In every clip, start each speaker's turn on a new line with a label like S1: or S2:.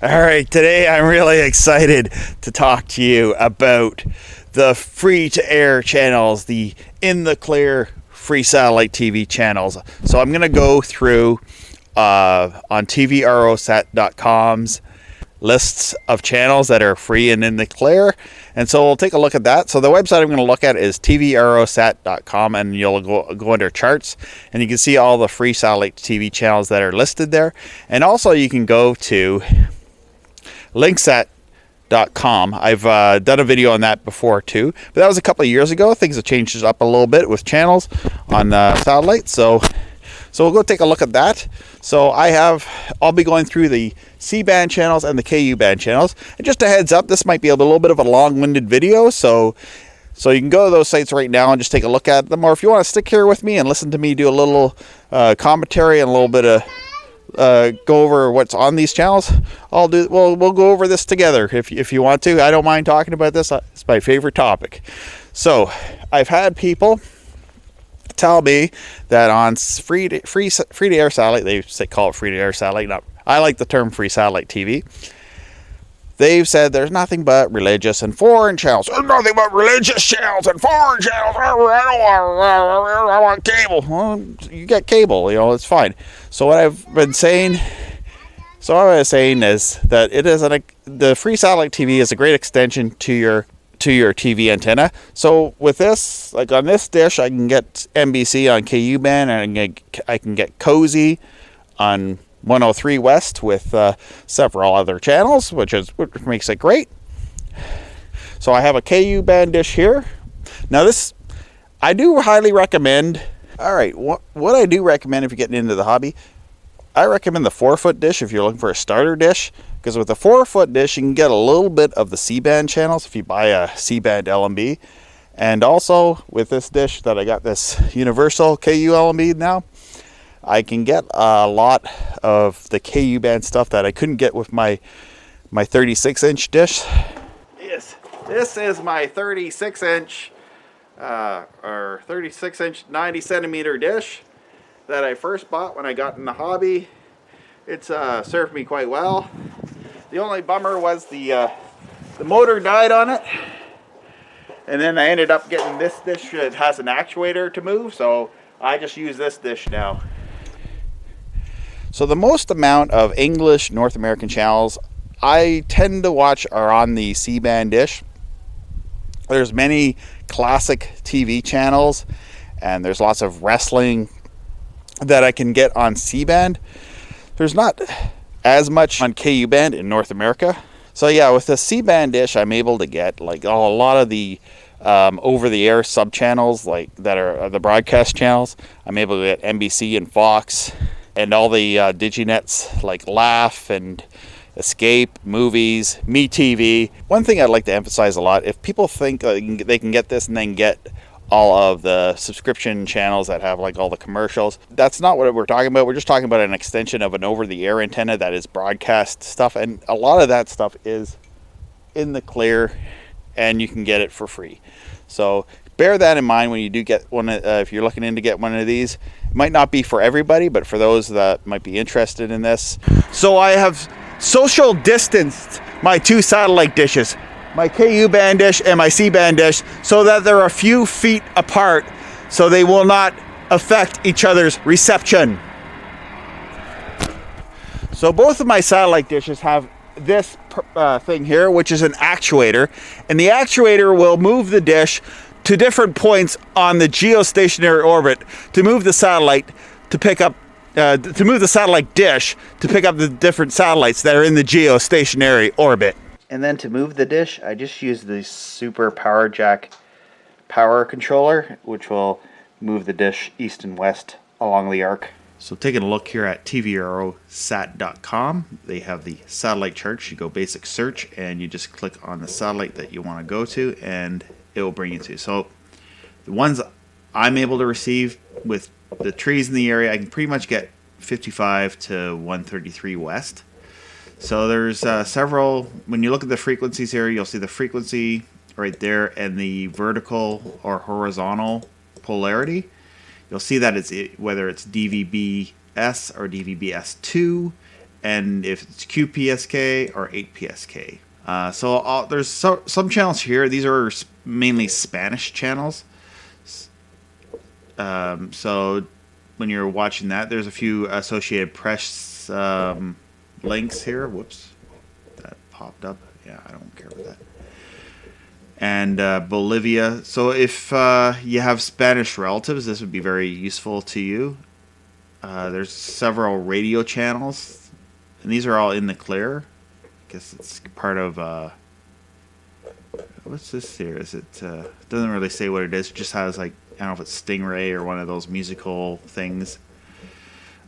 S1: All right, today I'm really excited to talk to you about the free-to-air channels, the in-the-clear free satellite TV channels. So I'm going to go through on TVROSat.com's lists of channels that are free and in the clear, and so we'll take a look at that. So the website I'm going to look at is TVROSat.com, and you'll go under charts, and you can see all the free satellite TV channels that are listed there. And also you can go to Linksat.com. I've done a video on that before too, but that was a couple of years ago. Things have changed up a little bit with channels on satellite, so we'll go take a look at that. So I'll be going through the C-band channels and the KU-band channels. And just a heads up, this might be a little bit of a long-winded video, so you can go to those sites right now and just take a look at them. Or if you want to stick here with me and listen to me do a little commentary and a little bit of go over what's on these channels, we'll go over this together if you want to. I don't mind talking about this. It's my favorite topic. So I've had people tell me that on free to air satellite, they call it free to air satellite. I like the term free satellite TV. They've said there's nothing but religious and foreign channels. There's nothing but religious channels and foreign channels. I want cable. Well, you get cable, it's fine. So what I've been saying, is that the free satellite TV is a great extension to your TV antenna. So with this, like on this dish, I can get NBC on KU band, and I can get Cozy on 103 West with several other channels, which makes it great. So I have a KU band dish here. Now this, I do highly recommend. All right, what I do recommend if you're getting into the hobby, I recommend the 4-foot dish if you're looking for a starter dish, because with the 4-foot dish you can get a little bit of the C-band channels if you buy a C-band LMB. And also with this dish that I got, this universal KU LMB now, I can get a lot of the KU band stuff that I couldn't get with my 36-inch dish. This is my 36-inch or 36-inch 90-centimeter dish that I first bought when I got in the hobby. It's served me quite well. The only bummer was the motor died on it, and then I ended up getting this dish that has an actuator to move, so I just use this dish now. So the most amount of English North American channels I tend to watch are on the C-band dish. There's many classic TV channels, and there's lots of wrestling that I can get on C-band. There's not as much on KU band in North America. So yeah, with the C-band dish, I'm able to get like a lot of the over-the-air sub-channels like that are the broadcast channels. I'm able to get NBC and Fox, and all the Digi-nets like Laugh and Escape, Movies, MeTV. One thing I'd like to emphasize a lot, if people think they can get this and then get all of the subscription channels that have like all the commercials, that's not what we're talking about. We're just talking about an extension of an over-the-air antenna that is broadcast stuff, and a lot of that stuff is in the clear, and you can get it for free. So bear that in mind when you do get one. If you're looking to get one of these, it might not be for everybody, but for those that might be interested in this. So I have social distanced my two satellite dishes, my KU band dish and my C band dish, so that they're a few feet apart, so they will not affect each other's reception. So both of my satellite dishes have this thing here, which is an actuator, and the actuator will move the dish to different points on the geostationary orbit to move the satellite to pick up to move the satellite dish to pick up the different satellites that are in the geostationary orbit. And then to move the dish, I just use the Super Power Jack power controller, which will move the dish east and west along the arc. So taking a look here at TVROSat.com, they have the satellite chart. You go basic search and you just click on the satellite that you want to go to, and it will bring you to. So the ones I'm able to receive with the trees in the area, I can pretty much get 55 to 133 west. So there's several. When you look at the frequencies here, you'll see the frequency right there and the vertical or horizontal polarity. You'll see that it's whether it's DVB-S or DVB-S2, and if it's QPSK or 8PSK. There's some channels here. These are mainly Spanish channels. So when you're watching that, there's a few Associated Press links here. Whoops, that popped up. Yeah, I don't care about that. And Bolivia. So if you have Spanish relatives, this would be very useful to you. There's several radio channels, and these are all in the clear. I guess it's part of what's this here? Is it doesn't really say what it is. It just has like, I don't know if it's Stingray or one of those musical things.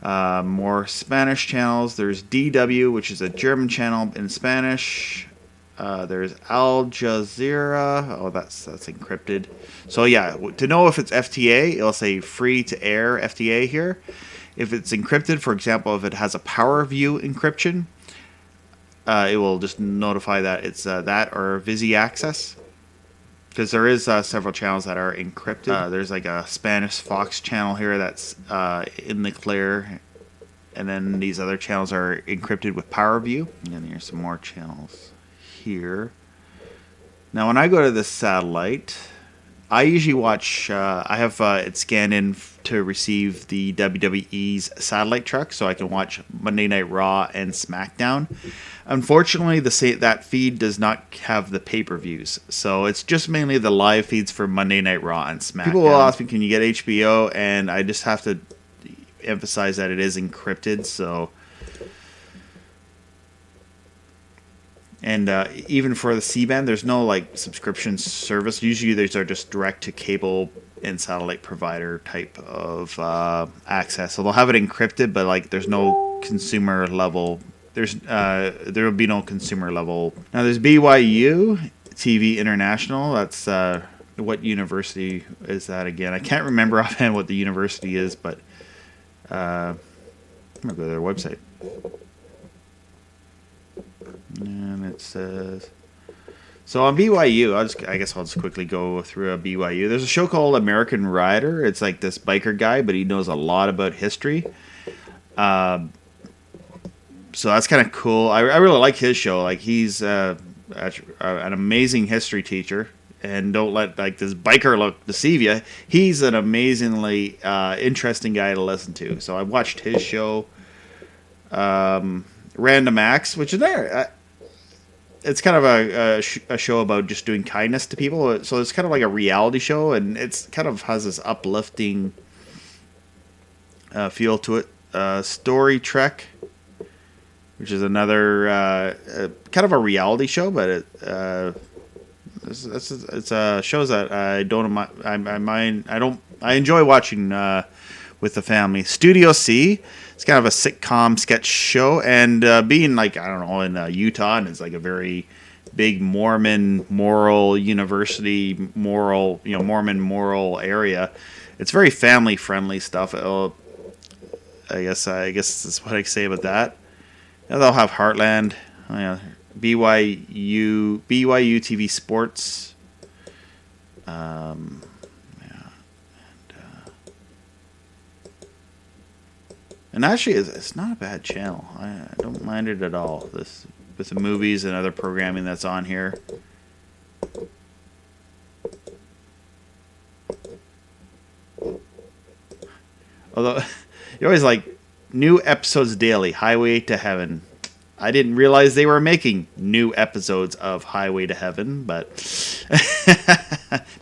S1: More Spanish channels. There's DW, which is a German channel in Spanish. There's Al Jazeera. Oh, that's encrypted. So yeah, to know if it's FTA, it'll say free to air FTA here. If it's encrypted, for example, if it has a power view encryption, it will just notify that it's that or Visi access. Because there is several channels that are encrypted. There's like a Spanish Fox channel here that's in the clear. And then these other channels are encrypted with power view. And then here's some more channels here. Now when I go to this satellite, I usually watch, I have it scanned in to receive the WWE's satellite truck, so I can watch Monday Night Raw and SmackDown. Unfortunately, that feed does not have the pay-per-views, so it's just mainly the live feeds for Monday Night Raw and SmackDown. People will ask me, can you get HBO? And I just have to emphasize that it is encrypted, so... And even for the C-band, there's no like subscription service. Usually these are just direct to cable and satellite provider type of access. So they'll have it encrypted, but like there's no consumer level. There will be no consumer level. Now there's BYU TV International. That's what university is that again? I can't remember offhand what the university is, but I'm gonna go to their website. And it says, so on BYU, I guess I'll just quickly go through a BYU. There's a show called American Rider. It's like this biker guy, but he knows a lot about history. So that's kind of cool. I really like his show. Like he's an amazing history teacher, and don't let like this biker look deceive you. He's an amazingly interesting guy to listen to. So I watched his show, Random Acts, which is there. It's kind of a show about just doing kindness to people. So it's kind of like a reality show, and it's kind of has this uplifting feel to it. Story Trek, which is another kind of a reality show, but it's shows that I don't mind. I enjoy watching with the family. Studio C. It's kind of a sitcom sketch show, and being like, I don't know, in Utah, and it's like a very big Mormon moral university, Mormon moral area. It's very family friendly stuff. I guess that's what I can say about that. And they'll have Heartland, BYU TV Sports. And actually, it's not a bad channel. I don't mind it at all. This with the movies and other programming that's on here. Although, you're always like, new episodes daily, Highway to Heaven. I didn't realize they were making new episodes of Highway to Heaven, but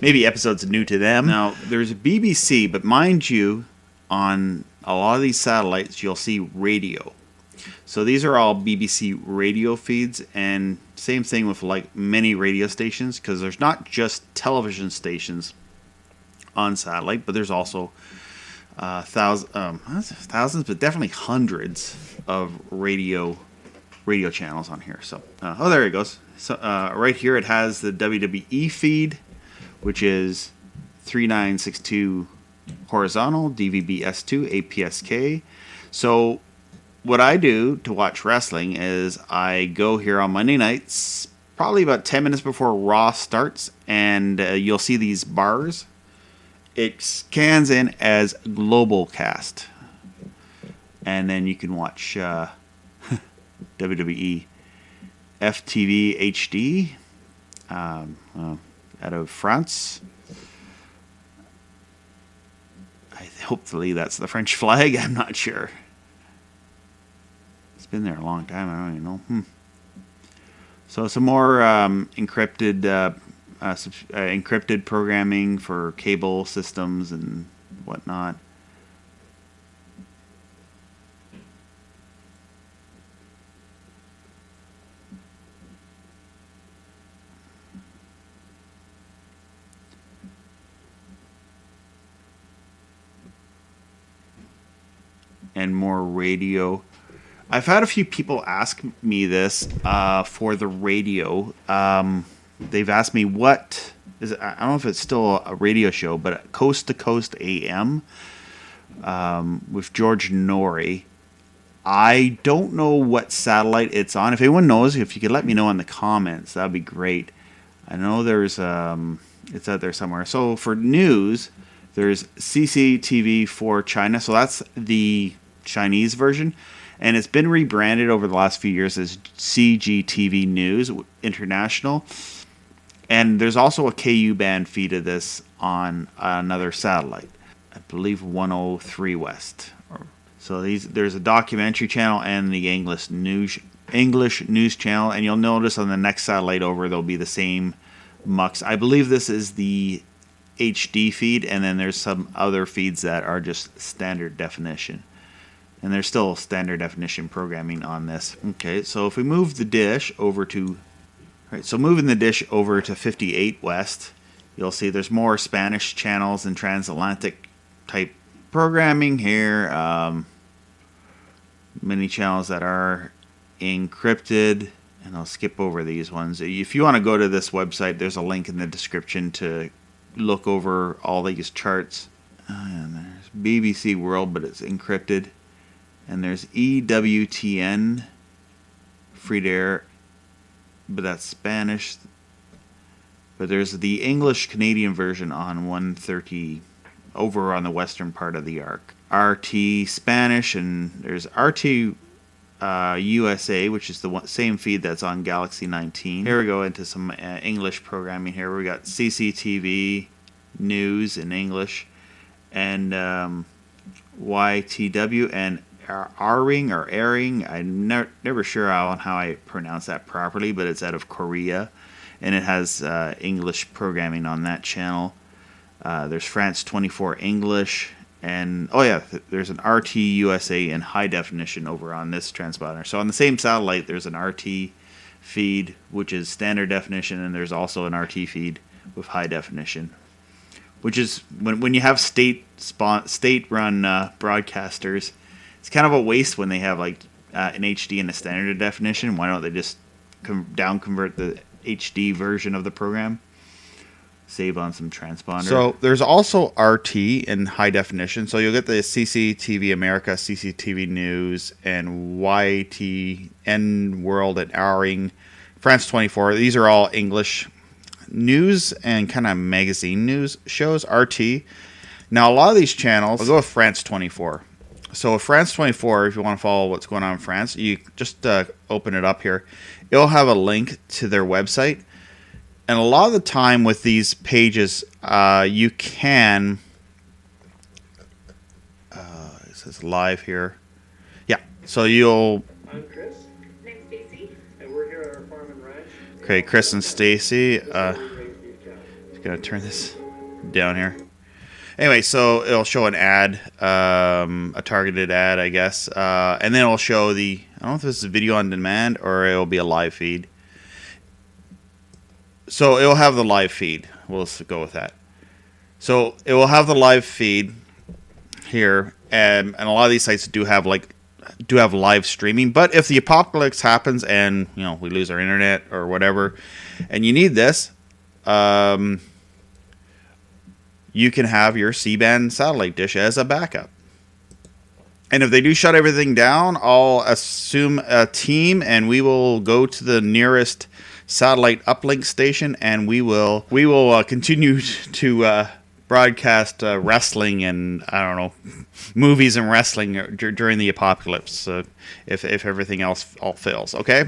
S1: maybe episodes new to them. Now, there's BBC, but mind you, on a lot of these satellites, you'll see radio. So these are all BBC radio feeds, and same thing with like many radio stations, because there's not just television stations on satellite, but there's also thousands, but definitely hundreds of radio channels on here. So, there it goes. So right here it has the WWE feed, which is 3962 horizontal, DVB-S2, APSK. So what I do to watch wrestling is I go here on Monday nights, probably about 10 minutes before Raw starts, and you'll see these bars. It scans in as global cast, and then you can watch WWE FTV HD out of France. Hopefully that's the French flag. I'm not sure. It's been there a long time. I don't even know. So some more encrypted programming for cable systems and whatnot. And more radio. I've had a few people ask me this for the radio. They've asked me what is it, I don't know if it's still a radio show, but Coast to Coast AM with George Norrie. I don't know what satellite it's on. If anyone knows, if you could let me know in the comments, that'd be great. I know there's it's out there somewhere. So for news, there's CCTV for China. So that's the Chinese version, and it's been rebranded over the last few years as CGTV News International. And there's also a KU band feed of this on another satellite, I believe 103 West. So there's a documentary channel and the English news channel, and you'll notice on the next satellite over there'll be the same MUX. I believe this is the HD feed, and then there's some other feeds that are just standard definition. And there's still standard definition programming on this. Okay, so if we move the dish over to... Right, so moving the dish over to 58 West, you'll see there's more Spanish channels and transatlantic type programming here. Many channels that are encrypted. And I'll skip over these ones. If you want to go to this website, there's a link in the description to look over all these charts. And there's BBC World, but it's encrypted. And there's EWTN, free to air, but that's Spanish. But there's the English-Canadian version on 130 over on the western part of the arc. RT Spanish, and there's RT USA, which is the same feed that's on Galaxy 19. Here we go into some English programming here. We got CCTV News in English, and YTW, and R-ring or airing. I'm never sure how I pronounce that properly, but it's out of Korea, and it has English programming on that channel. There's France 24 English, and there's an RT USA in high definition over on this transponder. So on the same satellite, there's an RT feed, which is standard definition, and there's also an RT feed with high definition. Which is when you have state-run broadcasters, it's kind of a waste when they have like an HD and a standard definition. Why don't they just down-convert the HD version of the program? Save on some transponder. So there's also RT in high definition. So you'll get the CCTV America, CCTV News, and YTN World and Ouring, France 24. These are all English news and kind of magazine news shows, RT. Now, a lot of these channels, I'll go with France 24. So France 24, if you want to follow what's going on in France, you just open it up here. It'll have a link to their website. And a lot of the time with these pages, you can... it says live here. Yeah, so you'll...
S2: I'm Chris. I'm Stacy. And we're here at our farm and ranch.
S1: Okay, Chris and Stacy. Just going to turn this down here. Anyway, so it'll show an ad, a targeted ad, I guess. And then it'll show the... I don't know if this is a video on demand or it'll be a live feed. So it'll have the live feed. We'll go with that. So it will have the live feed here, and a lot of these sites do have live streaming. But if the apocalypse happens and we lose our internet or whatever, and you need this, you can have your C-band satellite dish as a backup. And if they do shut everything down, I'll assume a team, and we will go to the nearest satellite uplink station, and we will continue to broadcast wrestling and, I don't know, movies and wrestling during the apocalypse, if everything else all fails. Okay,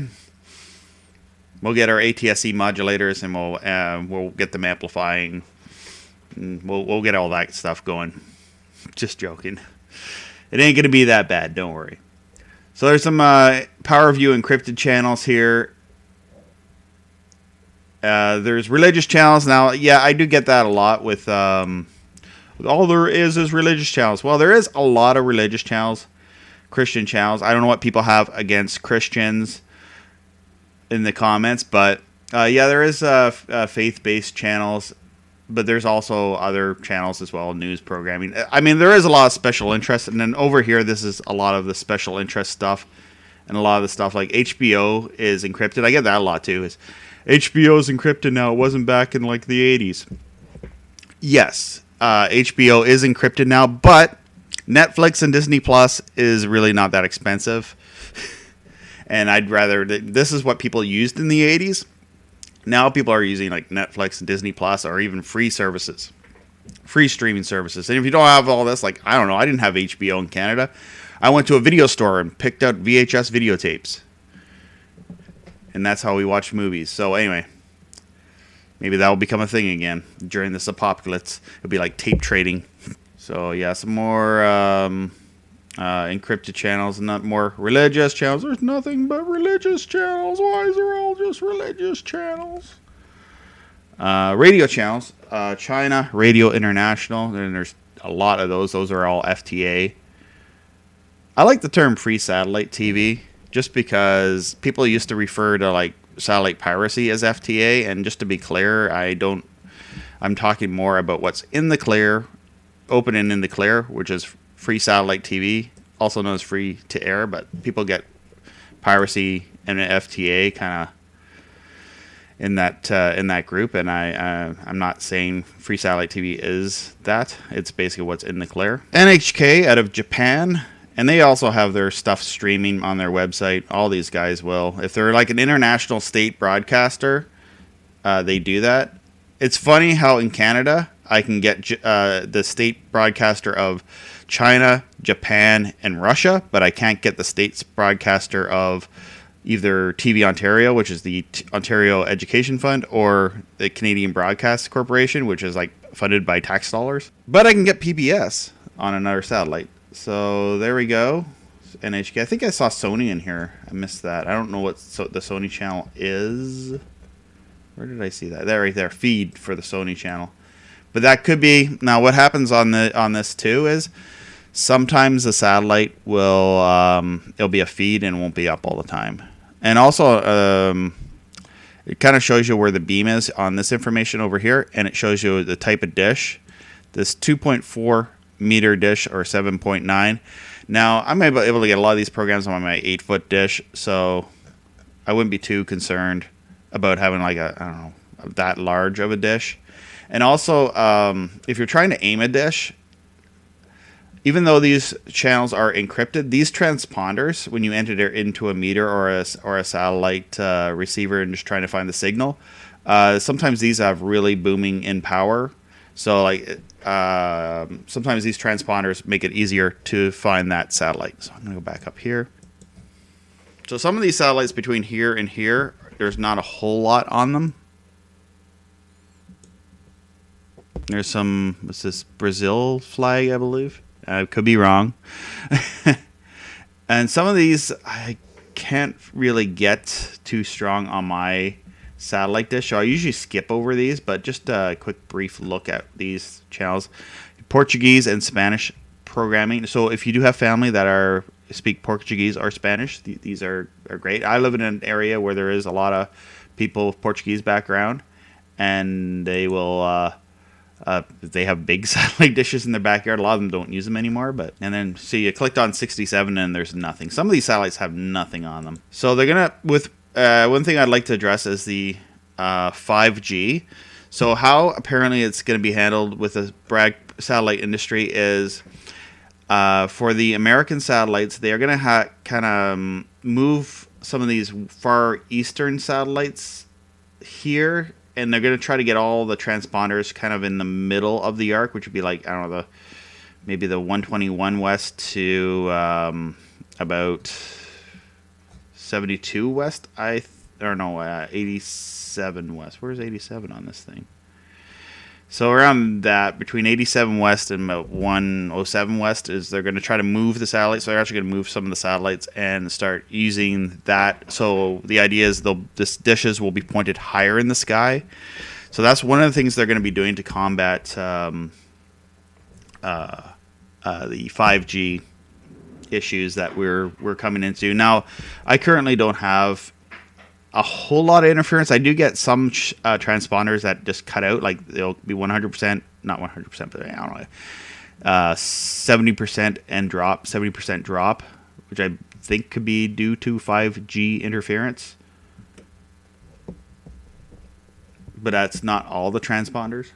S1: we'll get our ATSC modulators and we'll get them amplifying. And we'll get all that stuff going. Just joking. It ain't gonna be that bad. Don't worry. So there's some PowerView encrypted channels here. There's religious channels now. Yeah, I do get that a lot with all there is religious channels. Well, there is a lot of religious channels, Christian channels. I don't know what people have against Christians in the comments, but yeah, there is faith-based channels, but there's also other channels as well, news programming. I mean, there is a lot of special interest, and then over here, this is a lot of the special interest stuff, and a lot of the stuff like HBO is encrypted. I get that a lot too. Is HBO is encrypted now? It wasn't back in like the 80s. Yes, HBO is encrypted now, but Netflix and Disney Plus is really not that expensive. And I'd rather, this is what people used in the 80s. Now people are using like Netflix and Disney Plus or even free services, free streaming services. And if you don't have all this, like, I don't know, I didn't have HBO in Canada. I went to a video store and picked out VHS videotapes. And that's how we watch movies. So anyway, maybe that will become a thing again during this apocalypse. It'll be like tape trading. So yeah, some more encrypted channels and not more religious channels. There's nothing but religious channels. Why is there all just religious channels? Radio channels. China Radio International. And there's a lot of those. Those are all FTA. I like the term free satellite TV just because people used to refer to like satellite piracy as FTA, and just to be clear, I'm talking more about what's in the clear, open and in the clear, which is free satellite TV, also known as free to air, but people get piracy and FTA kind of in that group, and I'm not saying free satellite TV is that. It's basically what's in the clear. NHK out of Japan. And they also have their stuff streaming on their website. All these guys will. If they're like an international state broadcaster, they do that. It's funny how in Canada, I can get the state broadcaster of China, Japan, and Russia, but I can't get the state's broadcaster of either TV Ontario, which is the Ontario Education Fund, or the Canadian Broadcast Corporation, which is like funded by tax dollars. But I can get PBS on another satellite. So there we go. NHK. I think I saw Sony in here. I missed that. I don't know what the Sony channel is. Where did I see that? There, right there. Feed for the Sony channel. But that could be. Now, what happens on this too is sometimes the satellite will it'll be a feed and it won't be up all the time. And also, it kind of shows you where the beam is on this information over here, and it shows you the type of dish. This 2.4 meter dish or 7.9. Now I'm able to get a lot of these programs on my 8-foot dish, so I wouldn't be too concerned about having like I don't know, that large of a dish. And also, if you're trying to aim a dish, even though these channels are encrypted, these transponders, when you enter it into a meter or a satellite receiver and just trying to find the signal, sometimes these have really booming in power. So like sometimes these transponders make it easier to find that satellite. So I'm going to go back up here. So some of these satellites between here and here, there's not a whole lot on them. There's some, what's this, Brazil flag, I believe. I could be wrong. And some of these I can't really get too strong on my satellite dish, so I usually skip over these, but just a quick brief look at these channels. Portuguese and Spanish programming. So if you do have family that speak Portuguese or Spanish, these are great. I live in an area where there is a lot of people with Portuguese background, and they will they have big satellite dishes in their backyard. A lot of them don't use them anymore, but and then see, you clicked on 67 and there's nothing. Some of these satellites have nothing on them. So they're gonna one thing I'd like to address is the 5G. So how apparently it's going to be handled with the satellite industry is for the American satellites, they are going to kind of move some of these far eastern satellites here and they're going to try to get all the transponders kind of in the middle of the arc, which would be like, I don't know, maybe the 121 west to about 72 west. 87 west. Where's 87 on this thing? So around that, between 87 west and about 107 west, is they're going to try to move the satellites. So they're actually going to move some of the satellites and start using that. So the idea is this dishes will be pointed higher in the sky. So that's one of the things they're going to be doing to combat the 5G issues that we're coming into. Now, I currently don't have a whole lot of interference. I do get some transponders that just cut out, like they'll be 100%, not 100%, but I don't know, 70% and drop, 70% drop, which I think could be due to 5G interference. But that's not all the transponders.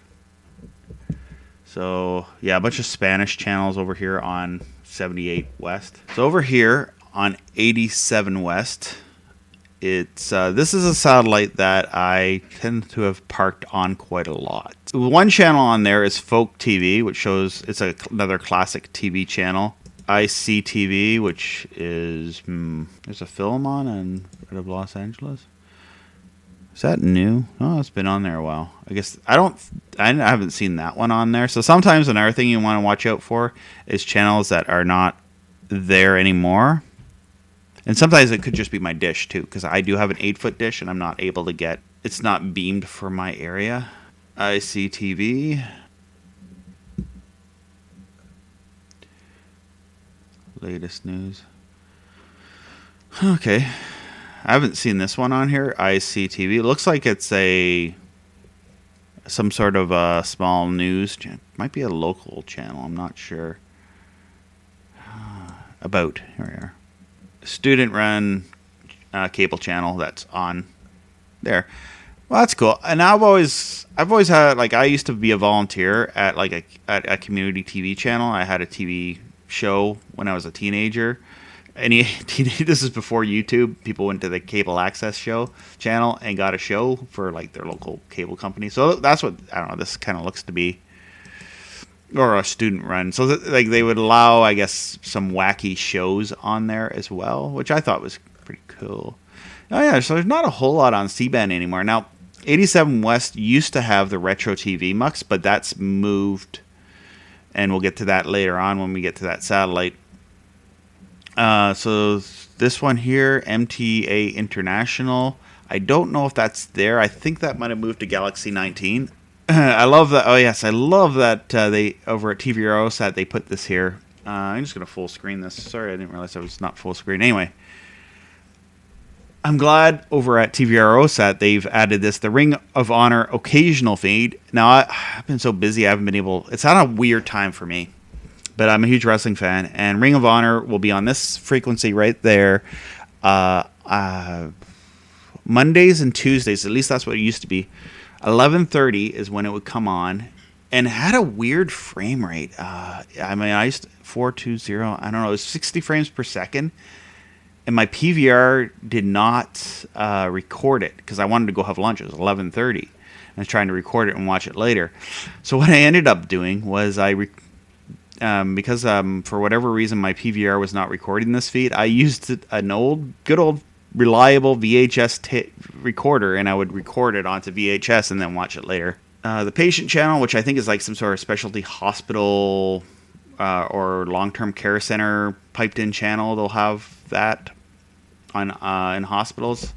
S1: So yeah, a bunch of Spanish channels over here on 78 West. So over here on 87 West, it's this is a satellite that I tend to have parked on quite a lot. One channel on there is Folk TV, which shows another classic TV channel. ICTV, which is there's a film on in Los Angeles. Is that new? Oh, it's been on there a while. I guess I haven't seen that one on there. So sometimes another thing you want to watch out for is channels that are not there anymore. And sometimes it could just be my dish too, because I do have an 8-foot dish and I'm not able to get, it's not beamed for my area. ICTV. Latest news. Okay. I haven't seen this one on here. ICTV. It looks like it's some sort of a small news. Might be a local channel. I'm not sure. About. Here we are. Student-run cable channel that's on there. Well, that's cool. And I've always had, like, I used to be a volunteer at like a community TV channel. I had a TV show when I was a teenager. This is before YouTube. People went to the cable access channel and got a show for like their local cable company. So that's what, I don't know, this kind of looks to be, or a student run. So like they would allow, I guess, some wacky shows on there as well, which I thought was pretty cool. Oh yeah, so there's not a whole lot on C-band anymore. Now, 87 West used to have the retro TV mux, but that's moved, and we'll get to that later on when we get to that satellite. So this one here, MTA International, I don't know if that's there. I think that might have moved to Galaxy 19. I love that. Oh yes, I love that they over at TVROSAT they put this here. I'm just gonna full screen this. Sorry, I didn't realize I was not full screen. Anyway, I'm glad over at TVROSAT they've added this, the Ring of Honor occasional feed. Now I've been so busy, I haven't been able. It's on a weird time for me, but I'm a huge wrestling fan, and Ring of Honor will be on this frequency right there. Mondays and Tuesdays, at least that's what it used to be. 11:30 is when it would come on, and it had a weird frame rate. I mean, I used to 420. I don't know. It was 60 frames per second, and my PVR did not record it because I wanted to go have lunch. It was 11:30. I was trying to record it and watch it later. So what I ended up doing was because for whatever reason my PVR was not recording this feed, I used an good old reliable VHS recorder, and I would record it onto VHS and then watch it later. The patient channel, which I think is like some sort of specialty hospital or long-term care center piped in channel, they'll have that on in hospitals.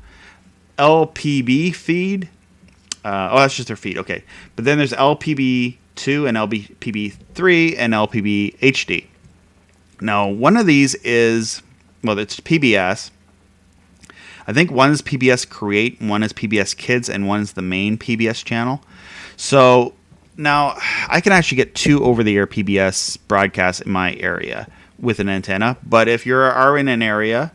S1: LPB feed. That's just their feed. Okay, but then there's LPB2 and LPB3 and LPB HD. Now, one of these is, well, it's PBS. I think one is PBS Create, one is PBS Kids, and one's the main PBS channel. So now I can actually get 2 over-the-air PBS broadcasts in my area with an antenna. But if you are in an area,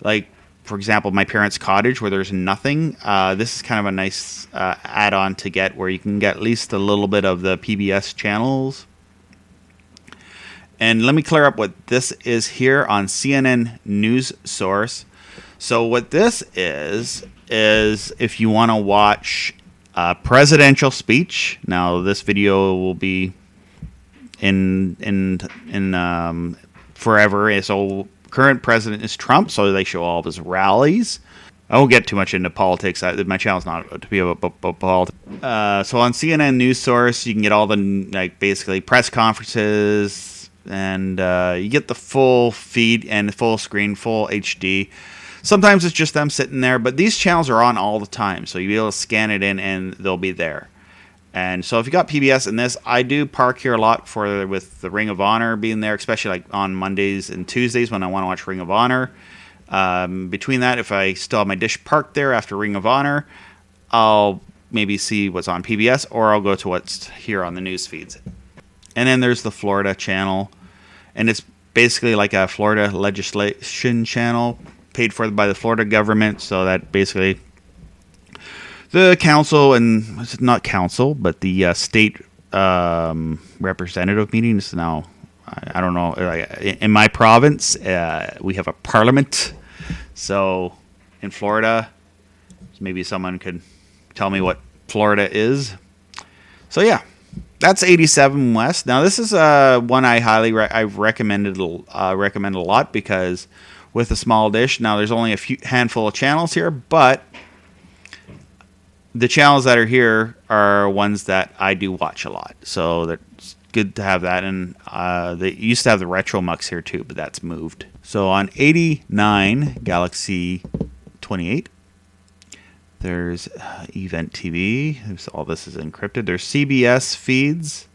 S1: like, for example, my parents' cottage where there's nothing, this is kind of a nice add-on to get where you can get at least a little bit of the PBS channels. And let me clear up what this is here on CNN News Source. So what this is if you want to watch Presidential speech. Now, this video will be in forever. So, current president is Trump, so they show all of his rallies. I won't get too much into politics. My channel's not to be about politics. So on CNN News Source, you can get all the basically press conferences, and you get the full feed and full screen, full HD. Sometimes it's just them sitting there, but these channels are on all the time, so you'll be able to scan it in and they'll be there. And so if you got PBS in this, I do park here a lot with the Ring of Honor being there, especially like on Mondays and Tuesdays when I want to watch Ring of Honor. Between that, if I still have my dish parked there after Ring of Honor, I'll maybe see what's on PBS, or I'll go to what's here on the news feeds. And then there's the Florida channel, and it's basically like a Florida legislation channel paid for by the Florida government, so that basically the council, and it's not council, but the state representative meetings. Now, I don't know, in my province, we have a parliament. So in Florida, maybe someone could tell me what Florida is. So yeah, that's 87 West. Now this is one I I've recommend a lot, because with a small dish, now there's only a handful of channels here, but the channels that are here are ones that I do watch a lot. So that's good to have that. And they used to have the Retro Mux here too, but that's moved. So on 89 Galaxy 28, there's Evine TV. All this is encrypted. There's CBS feeds.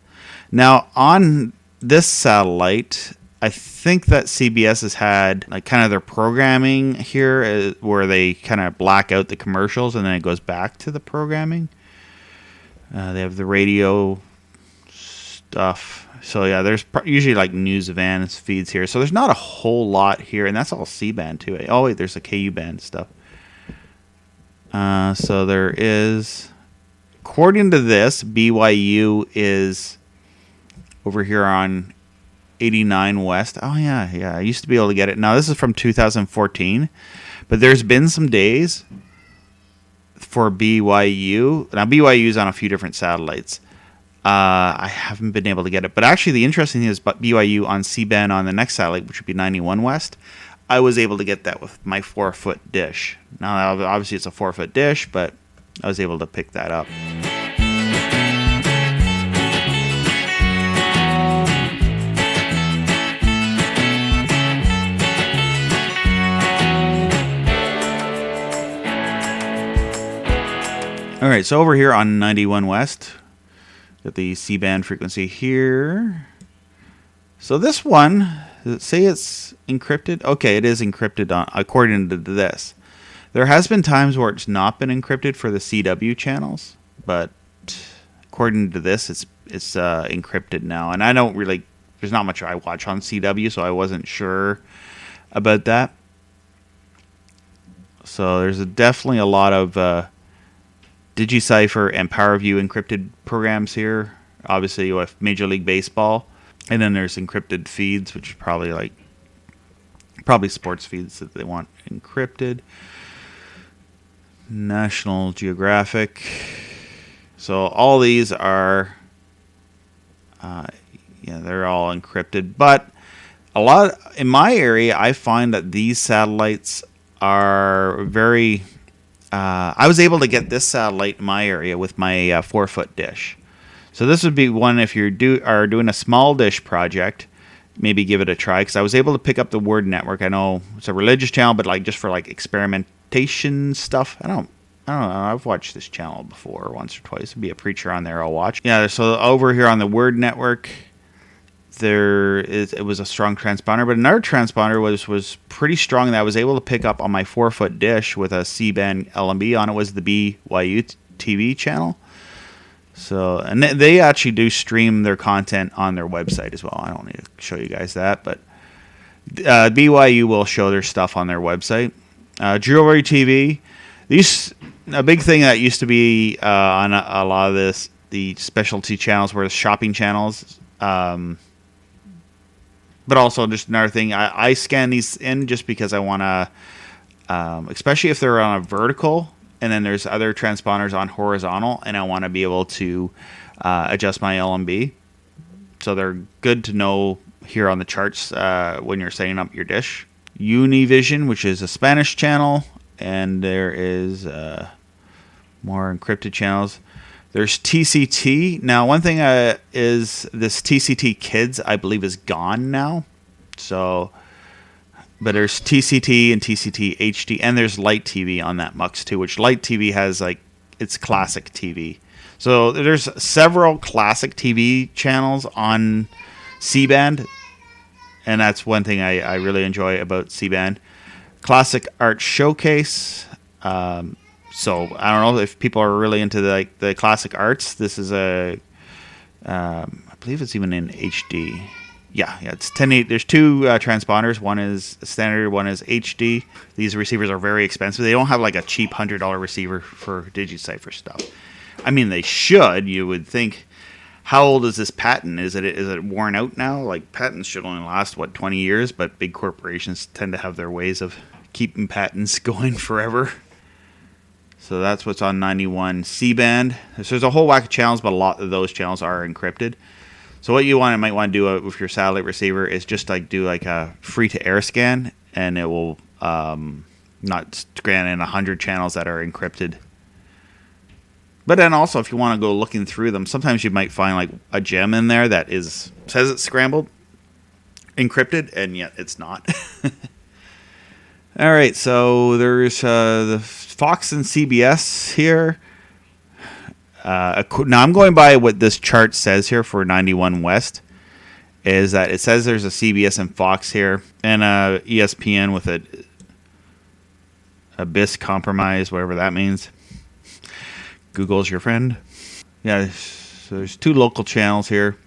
S1: Now on this satellite, I think that CBS has had like kind of their programming here where they kind of black out the commercials and then it goes back to the programming. They have the radio stuff. So yeah, there's usually like news events feeds here. So there's not a whole lot here, and that's all C-band too. Oh wait, there's a KU band stuff. So there is, according to this, BYU is over here on 89 West. Oh yeah, I used to be able to get it. Now this is from 2014, but there's been some days for BYU. Now BYU is on a few different satellites. I haven't been able to get it, but actually the interesting thing is BYU on C-band on the next satellite, which would be 91 West. I was able to get that with my 4-foot dish. Now obviously it's a 4-foot dish, but I was able to pick that up. All right, so over here on 91 West, got the C-band frequency here. So this one, does it say it's encrypted? Okay, it is encrypted according to this. There has been times where it's not been encrypted for the CW channels, but according to this, it's encrypted now. And I don't really, there's not much I watch on CW, so I wasn't sure about that. So there's definitely a lot of DigiCypher and PowerView encrypted programs here. Obviously, you have Major League Baseball, and then there's encrypted feeds, which are probably sports feeds that they want encrypted. National Geographic. So all these are, they're all encrypted. But a lot in my area, I find that these satellites are very. I was able to get this satellite in my area with my 4-foot dish. So this would be one if you're doing a small dish project, maybe give it a try, because I was able to pick up the Word Network. I know it's a religious channel, but like just for like experimentation stuff. I don't know. I've watched this channel before once or twice. There'd be a preacher on there I'll watch. Yeah, so over here on the Word Network, it was a strong transponder, but another transponder was pretty strong that I was able to pick up on my 4-foot dish with a C-band LMB on it. Was the BYU TV channel. So, and they actually do stream their content on their website as well. I don't need to show you guys that, but BYU will show their stuff on their website. Jewelry TV, a big thing that used to be on a lot of the specialty channels were the shopping channels. But also just another thing, I scan these in just because I want to, especially if they're on a vertical, and then there's other transponders on horizontal, and I want to be able to adjust my LMB. So they're good to know here on the charts when you're setting up your dish. Univision, which is a Spanish channel, and there is more encrypted channels. There's TCT. Now, one thing is this TCT Kids, I believe, is gone now. So, but there's TCT and TCT HD, and there's Light TV on that MUX too, which Light TV has like it's classic TV. So there's several classic TV channels on C-band, and that's one thing I really enjoy about C-band. Classic Art Showcase. So I don't know if people are really into the classic arts. This is I believe it's even in HD. Yeah, it's 1080. There's two transponders. One is standard, one is HD. These receivers are very expensive. They don't have like a cheap $100 receiver for DigiCipher stuff. I mean, they should. You would think. How old is this patent? Is it worn out now? Like patents should only last 20 years, but big corporations tend to have their ways of keeping patents going forever. So that's what's on 91 C-band. So there's a whole whack of channels, but a lot of those channels are encrypted. So what you might want to do with your satellite receiver is just do like a free-to-air scan, and it will not scan in 100 channels that are encrypted. But then also, if you want to go looking through them, sometimes you might find like a gem in there that says it's scrambled, encrypted, and yet it's not. All right, so there's the Fox and CBS here. Now I'm going by what this chart says here for 91 West. Is that it says there's a CBS and Fox here, and a ESPN with a BIS compromise, whatever that means. Google's your friend. Yeah, so there's two local channels here.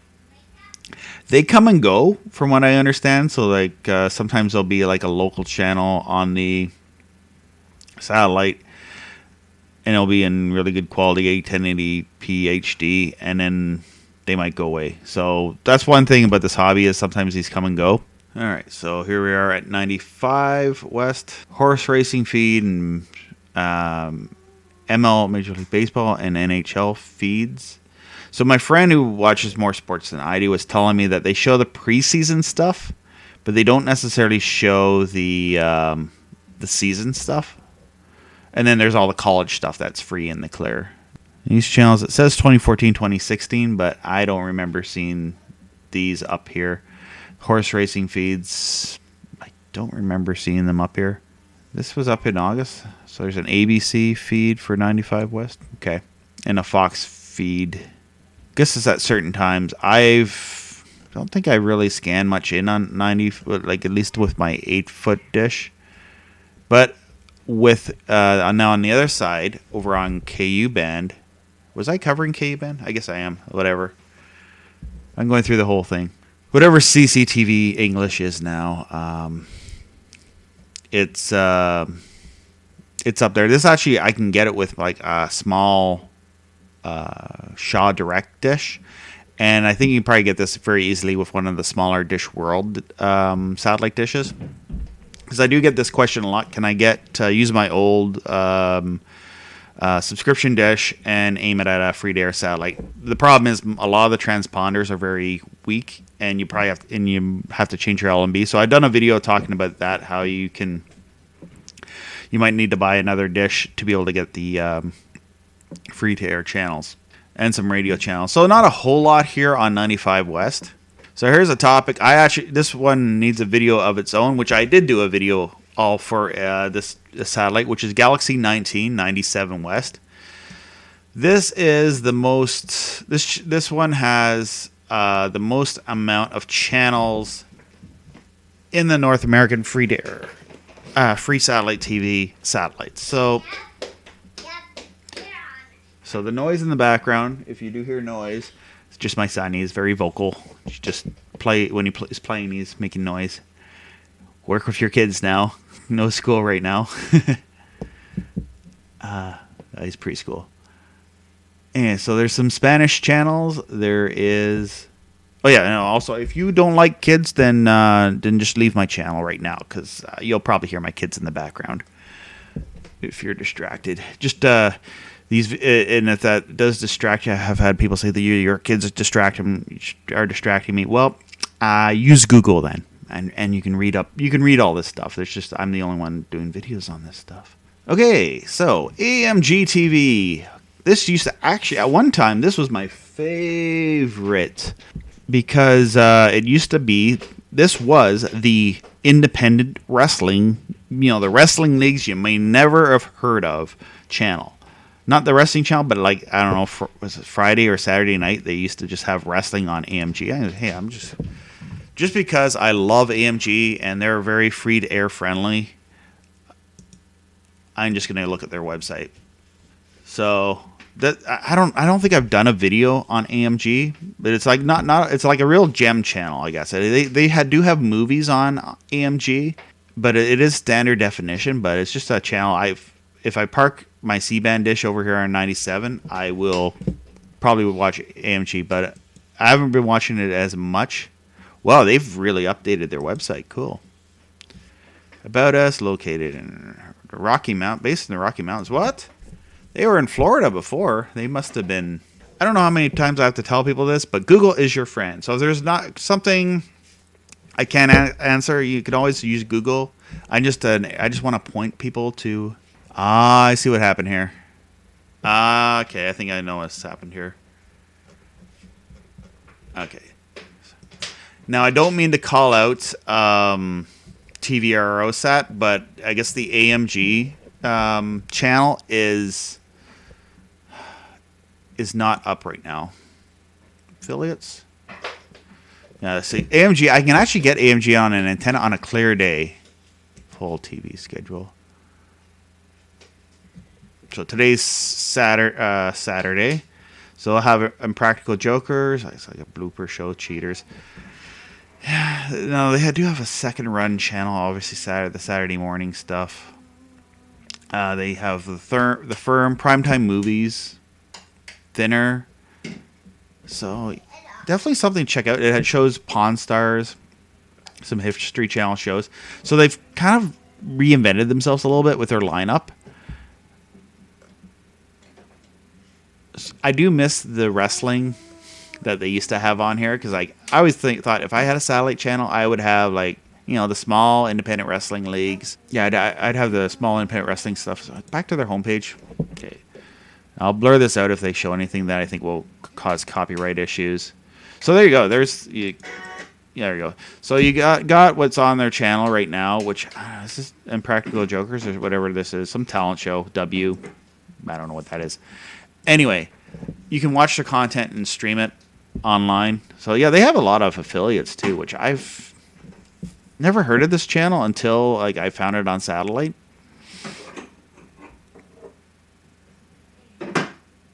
S1: They come and go, from what I understand. So, like, sometimes there'll be like a local channel on the satellite, and it'll be in really good quality 1080p HD, and then they might go away. So that's one thing about this hobby is sometimes these come and go. All right, so here we are at 95 West, horse racing feed, and ML, Major League Baseball, and NHL feeds. So my friend who watches more sports than I do was telling me that they show the preseason stuff, but they don't necessarily show the season stuff. And then there's all the college stuff that's free in the clear. These channels, it says 2014, 2016, but I don't remember seeing these up here. Horse racing feeds, I don't remember seeing them up here. This was up in August. So there's an ABC feed for 95 West. Okay. And a Fox feed. I guess it's at certain times. I don't think I really scan much in on 90, like at least with my 8-foot dish. But with now on the other side, over on KU band, was I covering KU band? I guess I am. Whatever. I'm going through the whole thing. Whatever CCTV English is now, it's up there. This actually, I can get it with like a small Shaw Direct dish, and I think you can probably get this very easily with one of the smaller Dish World satellite dishes. Because I do get this question a lot. Can I use my old subscription dish and aim it at a free-to-air satellite? The problem is a lot of the transponders are very weak, and you have to change your LMB. So I've done a video talking about that, how you might need to buy another dish to be able to get the free-to-air channels and some radio channels. So not a whole lot here on 95 West. So here's a topic. This one needs a video of its own, which I did do a video all for this satellite, which is Galaxy 19 97 West. This is the most. This one has the most amount of channels in the North American free-to-air free satellite TV satellites. So the noise in the background, if you do hear noise, it's just my son. He's very vocal. Just when he is playing, he's making noise. Work with your kids now. No school right now. He's preschool. And so there's some Spanish channels. There is. Oh yeah. And also, if you don't like kids, then just leave my channel right now, because you'll probably hear my kids in the background. if you're distracted. Just these, and if that does distract you, I have had people say that your kids are distracting me. Well, use Google then, and you can read up. You can read all this stuff. There's just I'm the only one doing videos on this stuff. Okay, so AMG TV. This used to actually at one time this was my favorite because it used to be. This was the independent wrestling, the wrestling leagues you may never have heard of channel. Not the wrestling channel, but like, I don't know, was it Friday or Saturday night? They used to just have wrestling on AMG. I'm just because I love AMG and they're very free to air friendly, I'm just going to look at their website. So that I don't think I've done a video on AMG, but it's like not it's like a real gem channel, I guess. They do have movies on AMG, but it is standard definition. But it's just a channel. If I park my C-band dish over here on 97, I will probably watch AMG, but I haven't been watching it as much. Wow, they've really updated their website. Cool. About Us, located in the Rocky Mountain, based in the Rocky Mountains. What? They were in Florida before. They must have been. I don't know how many times I have to tell people this, but Google is your friend. So if there's not something I can't answer, you can always use Google. I just want to point people to. I see what happened here. Okay, I think I know what's happened here. Okay. Now I don't mean to call out TVROSAT, but I guess the AMG channel is not up right now. Affiliates. Yeah, see AMG. I can actually get AMG on an antenna on a clear day. Full TV schedule. So today's Saturday. So I'll have Impractical Jokers. It's like a blooper show. Cheaters. Yeah, no, they do have a second run channel. Obviously, the Saturday morning stuff. They have the Firm primetime movies. Thinner. So definitely something to check out. It shows Pawn Stars, some History Channel shows. So they've kind of reinvented themselves a little bit with their lineup. I do miss the wrestling that they used to have on here because I always thought if I had a satellite channel, I would have the small independent wrestling leagues. Yeah, I'd have the small independent wrestling stuff. So back to their homepage. Okay. I'll blur this out if they show anything that I think will cause copyright issues. So there you go. There you go. So you got what's on their channel right now, which this is Impractical Jokers or whatever this is. Some talent show. I don't know what that is. Anyway, you can watch the content and stream it online. So yeah, they have a lot of affiliates too, which I've never heard of this channel until I found it on satellite.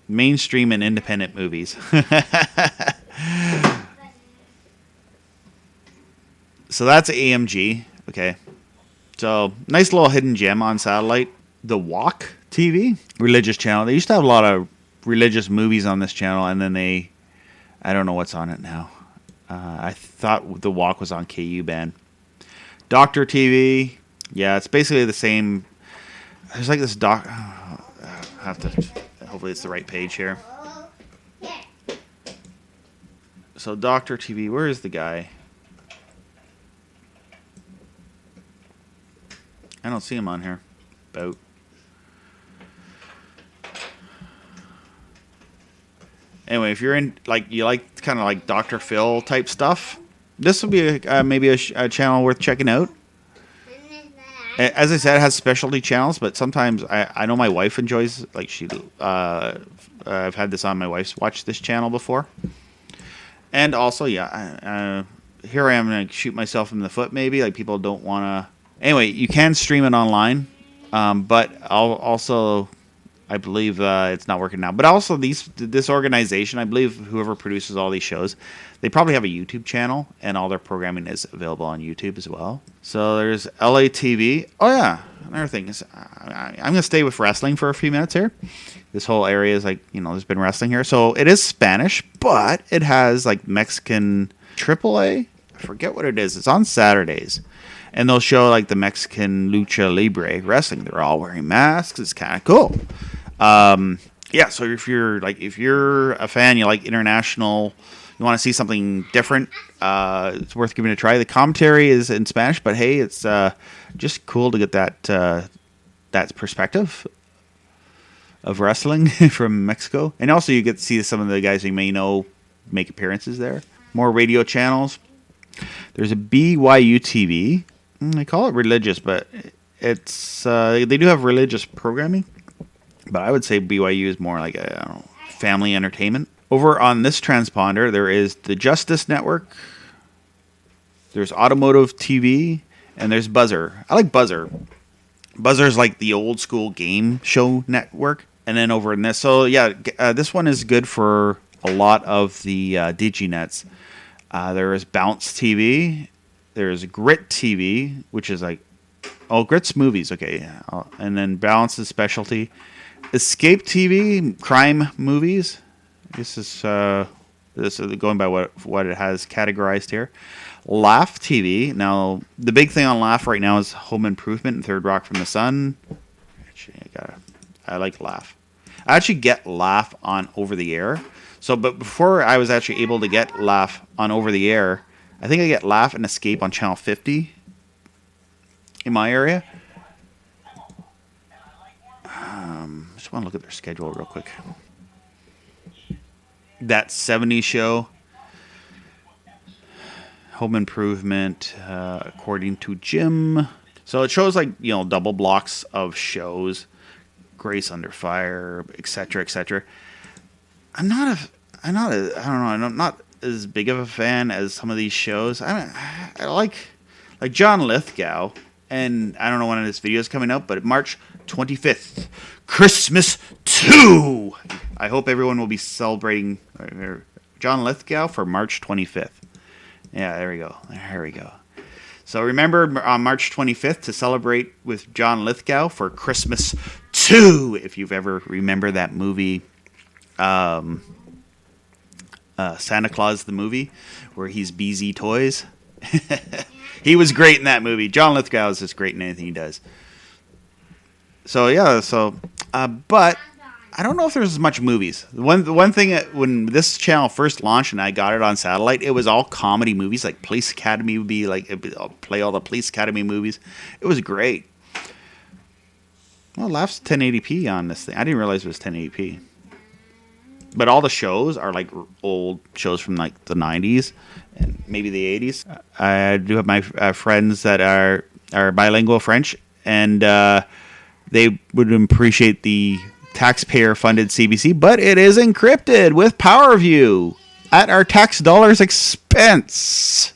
S1: Mainstream and independent movies. So that's AMG. Okay. So nice little hidden gem on satellite. The Walk TV, religious channel. They used to have a lot of religious movies on this channel, and then I don't know what's on it now. I thought The Walk was on KU band. Doctor TV. Yeah, it's basically the same. There's like this I have to. Hopefully it's the right page here. So Doctor TV, where is the guy? I don't see him on here. About. Anyway, if you're in you like kind of like Dr. Phil type stuff, this will be maybe a channel worth checking out. As I said, it has specialty channels, but sometimes I know my wife enjoys I've had this on. My wife's watched this channel before, and also here I am gonna shoot myself in the foot. Maybe people don't want to. Anyway, you can stream it online, but I believe it's not working now. But also this organization, I believe whoever produces all these shows, they probably have a YouTube channel, and all their programming is available on YouTube as well. So there's LA-TV. Oh yeah, another thing is I'm going to stay with wrestling for a few minutes here. This whole area is there's been wrestling here. So it is Spanish, but it has Mexican AAA, I forget what it is. It's on Saturdays. And they'll show like the Mexican lucha libre wrestling. They're all wearing masks. It's kind of cool. Yeah, so if you're a fan, you like international, you want to see something different, it's worth giving it a try. The commentary is in Spanish, but hey, it's just cool to get that perspective of wrestling from Mexico. And also you get to see some of the guys you may know make appearances there. More radio channels. There's a BYU TV. They call it religious, but it's they do have religious programming. But I would say BYU is more like a family entertainment. Over on this transponder, there is the Justice Network. There's Automotive TV, and there's Buzzer. I like Buzzer. Buzzer's like the old school game show network. And then over in this, so yeah, this one is good for a lot of the Digi-nets. There is Bounce TV. There's Grit TV, which is like, Grit's movies, okay. And then Bounce is specialty. Escape TV, crime movies. This is going by what it has categorized here. Laugh TV. Now, the big thing on Laugh right now is Home Improvement and Third Rock from the Sun. Actually, I like Laugh. I actually get Laugh on over the air. But before I was actually able to get Laugh on over the air, I think I get Laugh and Escape on channel 50 in my area. Just want to look at their schedule real quick. That 70s show, Home Improvement, according to Jim. So it shows like, double blocks of shows, Grace Under Fire, etc., etc. I'm not as big of a fan as some of these shows. I like John Lithgow, and I don't know when this video is coming out, but March 25th, Christmas 2. I hope everyone will be celebrating John Lithgow for March 25th. Yeah, there we go. There we go. So remember on March 25th to celebrate with John Lithgow for Christmas 2. If you've ever remember that movie, Santa Claus the movie, where he's BZ Toys. He was great in that movie. John Lithgow is just great in anything he does. So yeah, but I don't know if there's as much movies. The one thing when this channel first launched and I got it on satellite, it was all comedy movies. Like Police Academy would be like, I'll play all the Police Academy movies. It was great. Well, Laugh's 1080p on this thing. I didn't realize it was 1080p. But all the shows are like old shows from like the 90s and maybe the 80s. I do have my friends that are bilingual French, and they would appreciate the taxpayer-funded CBC, but it is encrypted with PowerView at our tax dollars expense.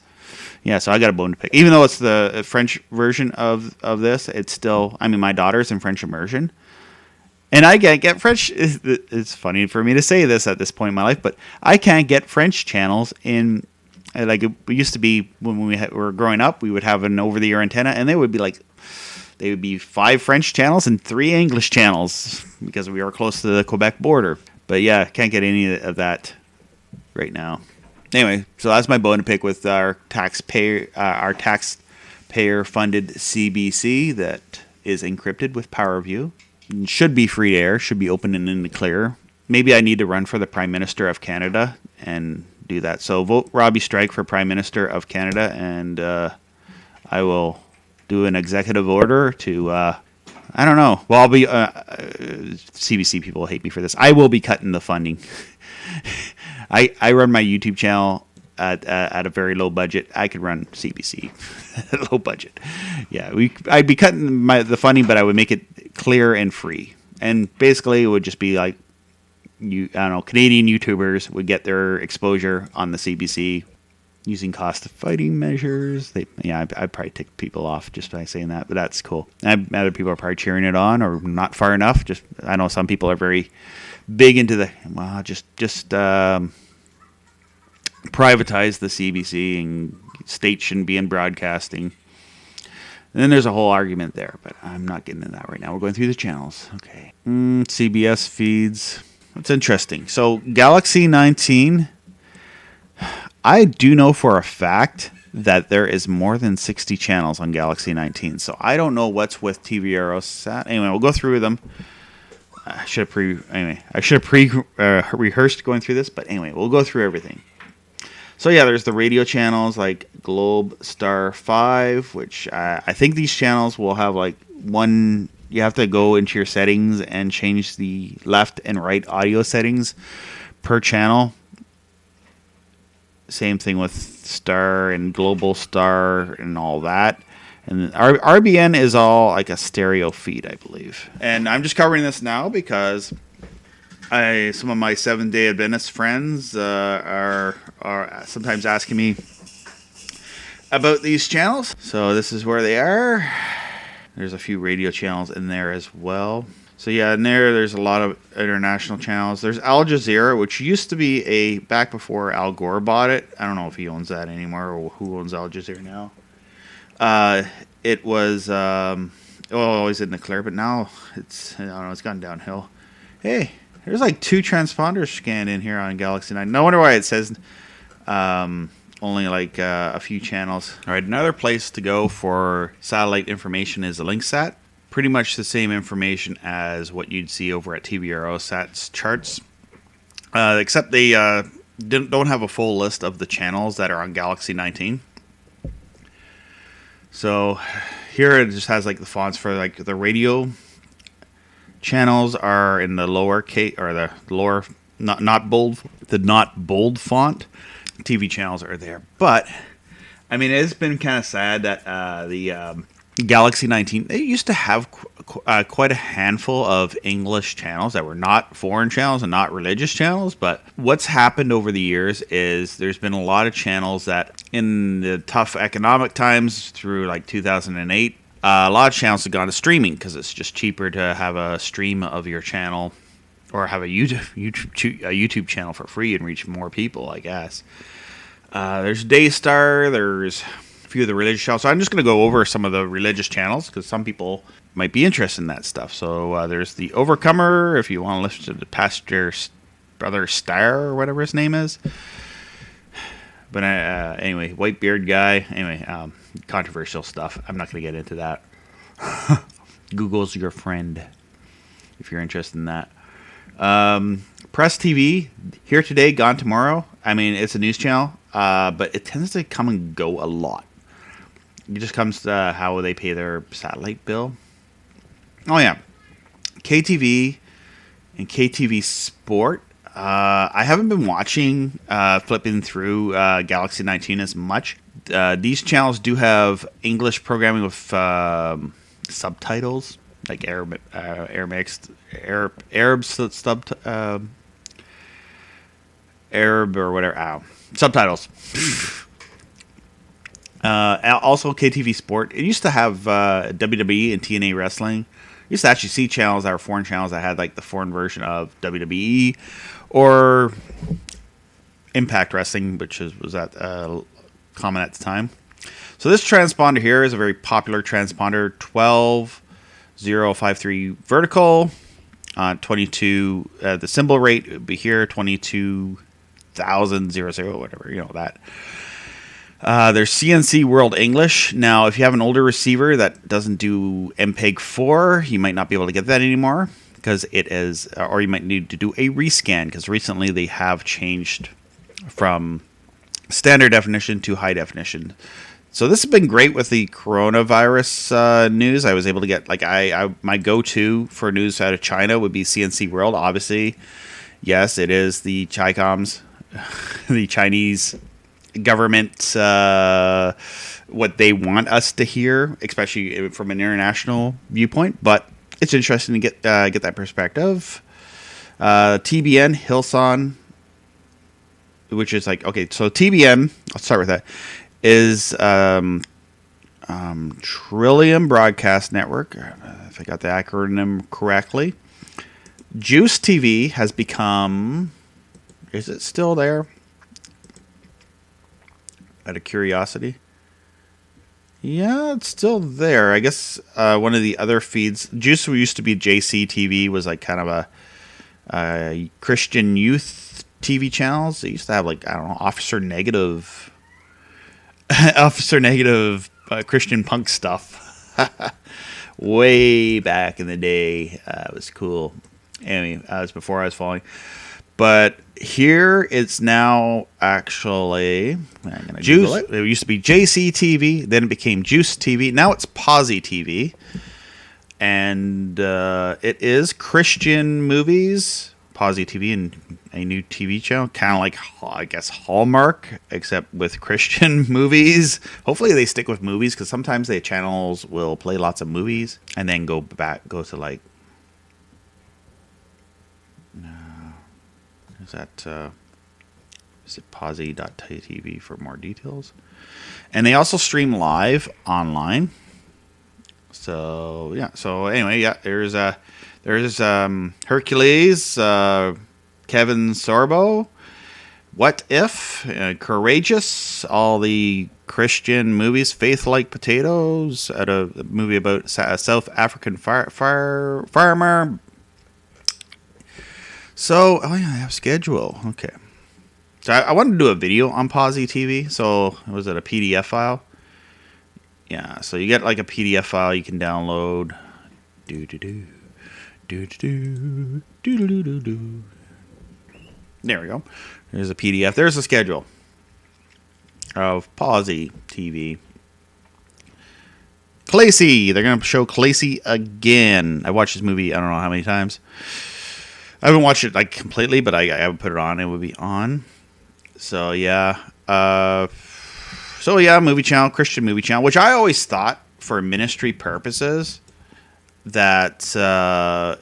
S1: Yeah, so I got a bone to pick. Even though it's the French version of this, it's still, my daughter's in French immersion. And I can't get French. It's funny for me to say this at this point in my life, but I can't get French channels in, like it used to be when we were growing up, we would have an over-the-air antenna, and they would be 5 French channels and 3 English channels because we are close to the Quebec border. But yeah, can't get any of that right now. Anyway, so that's my bone to pick with our taxpayer-funded CBC that is encrypted with PowerView. Should be free to air, should be open and in the clear. Maybe I need to run for the Prime Minister of Canada and do that. So vote Robbie Strike for Prime Minister of Canada, and I will do an executive order to, I don't know. Well, I'll be, CBC people hate me for this. I will be cutting the funding. I run my YouTube channel at a very low budget. I could run CBC at low budget. Yeah, I'd be cutting the funding, but I would make it clear and free. And basically, it would just be like, Canadian YouTubers would get their exposure on the CBC using cost of fighting measures. I'd probably tick people off just by saying that, but that's cool. And other people are probably cheering it on or not far enough. I know some people are very big into just privatize the CBC and state shouldn't be in broadcasting. And then there's a whole argument there, but I'm not getting into that right now. We're going through the channels. Okay. CBS feeds. That's interesting. So Galaxy 19, I do know for a fact that there is more than 60 channels on Galaxy 19. So I don't know what's with TVROSat. Anyway, we'll go through them. I should have rehearsed going through this, but anyway, we'll go through everything. So yeah, there's the radio channels like Globe Star 5, which I think these channels will have like one. You have to go into your settings and change the left and right audio settings per channel. Same thing with Star and Global Star and all that. And RBN is all like a stereo feed, I believe. And I'm just covering this now because some of my Seventh-day Adventist friends are sometimes asking me about these channels. So this is where they are. There's a few radio channels in there as well. So yeah, in there's a lot of international channels. There's Al Jazeera, which used to be back before Al Gore bought it. I don't know if he owns that anymore or who owns Al Jazeera now. It was always in the clear, but now it's, I don't know, it's gone downhill. Hey, there's like 2 transponders scanned in here on Galaxy 9. No wonder why it says only like a few channels. All right, another place to go for satellite information is the Linksat. Pretty much the same information as what you'd see over at TVROSat's charts, except they don't have a full list of the channels that are on Galaxy 19. So here it just has like the fonts for like the radio channels are in the lower case, or the lower not bold font. TV channels are there, but I mean it's been kind of sad that the Galaxy 19, they used to have quite a handful of English channels that were not foreign channels and not religious channels. But what's happened over the years is there's been a lot of channels that in the tough economic times through like 2008, a lot of channels have gone to streaming because it's just cheaper to have a stream of your channel or have a YouTube channel for free and reach more people, I guess. There's Daystar, there's few of the religious channels. So I'm just going to go over some of the religious channels because some people might be interested in that stuff. So there's the Overcomer, if you want to listen to the Pastor Brother Star or whatever his name is. But anyway, white beard guy. Anyway, controversial stuff. I'm not going to get into that. Google's your friend if you're interested in that. Press TV, here today, gone tomorrow. I mean, it's a news channel, but it tends to come and go a lot. It just comes to how they pay their satellite bill. Oh, yeah. KTV and KTV Sport. I haven't been watching, flipping through Galaxy 19 as much. These channels do have English programming with subtitles, like Arab or whatever. Subtitles. Also, KTV Sport. It used to have WWE and TNA wrestling. You used to actually see channels that were foreign channels that had like the foreign version of WWE or Impact Wrestling, which was that common at the time. So this transponder here is a very popular transponder, 12053 vertical, 22. The symbol rate would be here, 22,000 whatever, you know that. There's CNC World English. Now, if you have an older receiver that doesn't do MPEG-4, you might not be able to get that anymore because it is, or you might need to do a rescan because recently they have changed from standard definition to high definition. So this has been great with the coronavirus news. I was able to get, like, my go-to for news out of China would be CNC World. Obviously, yes, it is the Chicoms, the Chinese government, what they want us to hear, especially from an international viewpoint. But it's interesting to get that perspective. TBN Hillsong, which is like, okay, so TBN, I'll start with that, is Trillium Broadcast Network, if I got the acronym correctly. Juice TV has become, is it still there? Out of curiosity. Yeah, it's still there. I guess one of the other feeds, Juice used to be JCTV, was like kind of a Christian youth TV channels. They used to have like, I don't know, Officer Negative Officer Negative Christian punk stuff. Way back in the day. It was cool. Anyway, that was before I was following. But here it's now actually Juice. It used to be JCTV, then it became Juice TV. Now it's Posi TV. And it is Christian movies, Posi TV, and a new TV channel, kind of like, I guess, Hallmark, except with Christian movies. Hopefully they stick with movies, because sometimes the channels will play lots of movies and then go to like, is it posi.tv for more details? And they also stream live online. So yeah. So anyway, yeah. There's Hercules, Kevin Sorbo, What If, Courageous, all the Christian movies, Faith Like Potatoes, at a movie about a South African farmer. So, oh yeah, I have schedule. Okay. So I wanted to do a video on Posi TV. So was it a PDF file? Yeah. So you get like a PDF file you can download. There we go. There's a PDF. There's a schedule of Posi TV. Clancy. They're going to show Clancy again. I watched this movie I don't know how many times. I haven't watched it like completely, but I haven't put it on. It would be on. So yeah. Movie channel, Christian movie channel, which I always thought for ministry purposes that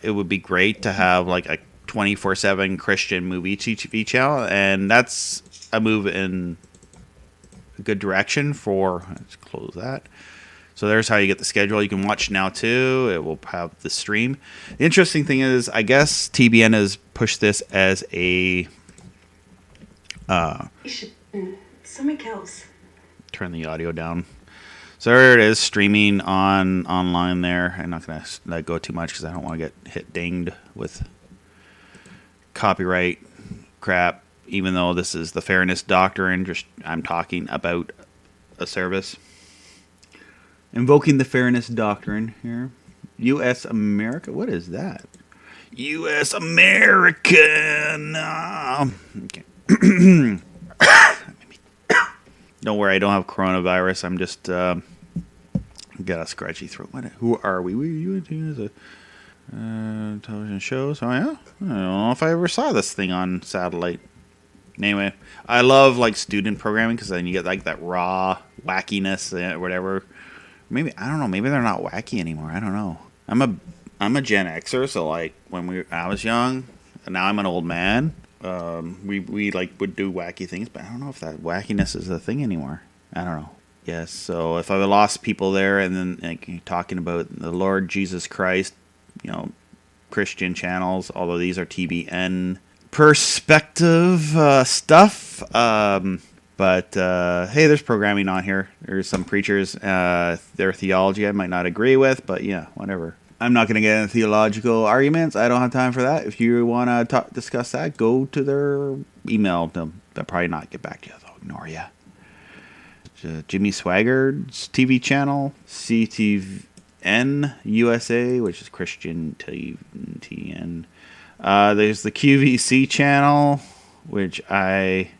S1: it would be great to have like a 24/7 Christian movie TV channel, and that's a move in a good direction for. Let's close that. So there's how you get the schedule. You can watch now too. It will have the stream. The interesting thing is, I guess TBN has pushed this as a.
S2: Somebody else.
S1: Turn the audio down. So there it is, streaming online there. I'm not going to let go too much because I don't want to get hit dinged with copyright crap. Even though this is the fairness doctrine, just I'm talking about a service. Invoking the fairness doctrine here. U.S. America? What is that? U.S. American. Okay. Don't worry, I don't have coronavirus. I'm just got a scratchy throat. Who are we? You as a television show? So yeah, I don't know if I ever saw this thing on satellite. Anyway, I love like student programming because then you get like that raw wackiness or whatever. Maybe I don't know. Maybe they're not wacky anymore. I don't know. I'm a Gen Xer, so like when I was young, and now I'm an old man. We like would do wacky things, but I don't know if that wackiness is a thing anymore. I don't know. Yes. So if I lost people there, and then like, talking about the Lord Jesus Christ, Christian channels, although these are TBN perspective stuff. But hey, there's programming on here. There's some preachers, their theology I might not agree with, but yeah, whatever. I'm not going to get into theological arguments. I don't have time for that. If you want to discuss that, go to their email. They'll probably not get back to you. They'll ignore you. Jimmy Swaggart TV channel, CTVN USA, which is Christian TN. There's the QVC channel, which I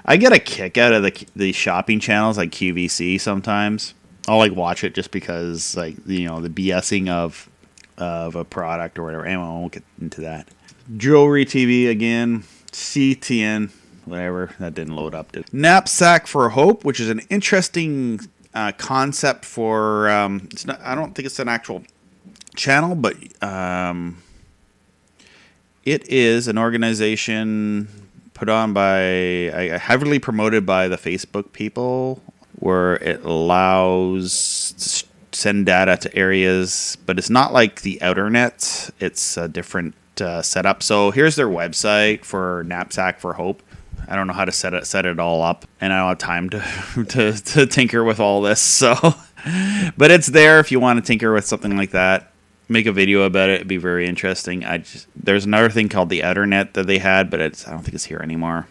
S1: get a kick out of the shopping channels like QVC sometimes. I'll like watch it just because like the BSing of a product or whatever. Anyway, I won't get into that. Jewelry TV again, CTN, whatever. That didn't load up. Knapsack for Hope, which is an interesting concept for. It's not. I don't think it's an actual channel, but it is an organization put on by heavily promoted by the Facebook people, where it allows to send data to areas, but it's not like the outer net. It's a different setup. So here's their website for Knapsack for Hope. I don't know how to set it all up, and I don't have time to tinker with all this. So, but it's there if you want to tinker with something like that. Make a video about it. It'd be very interesting. There's another thing called the outer net that they had, but I don't think it's here anymore.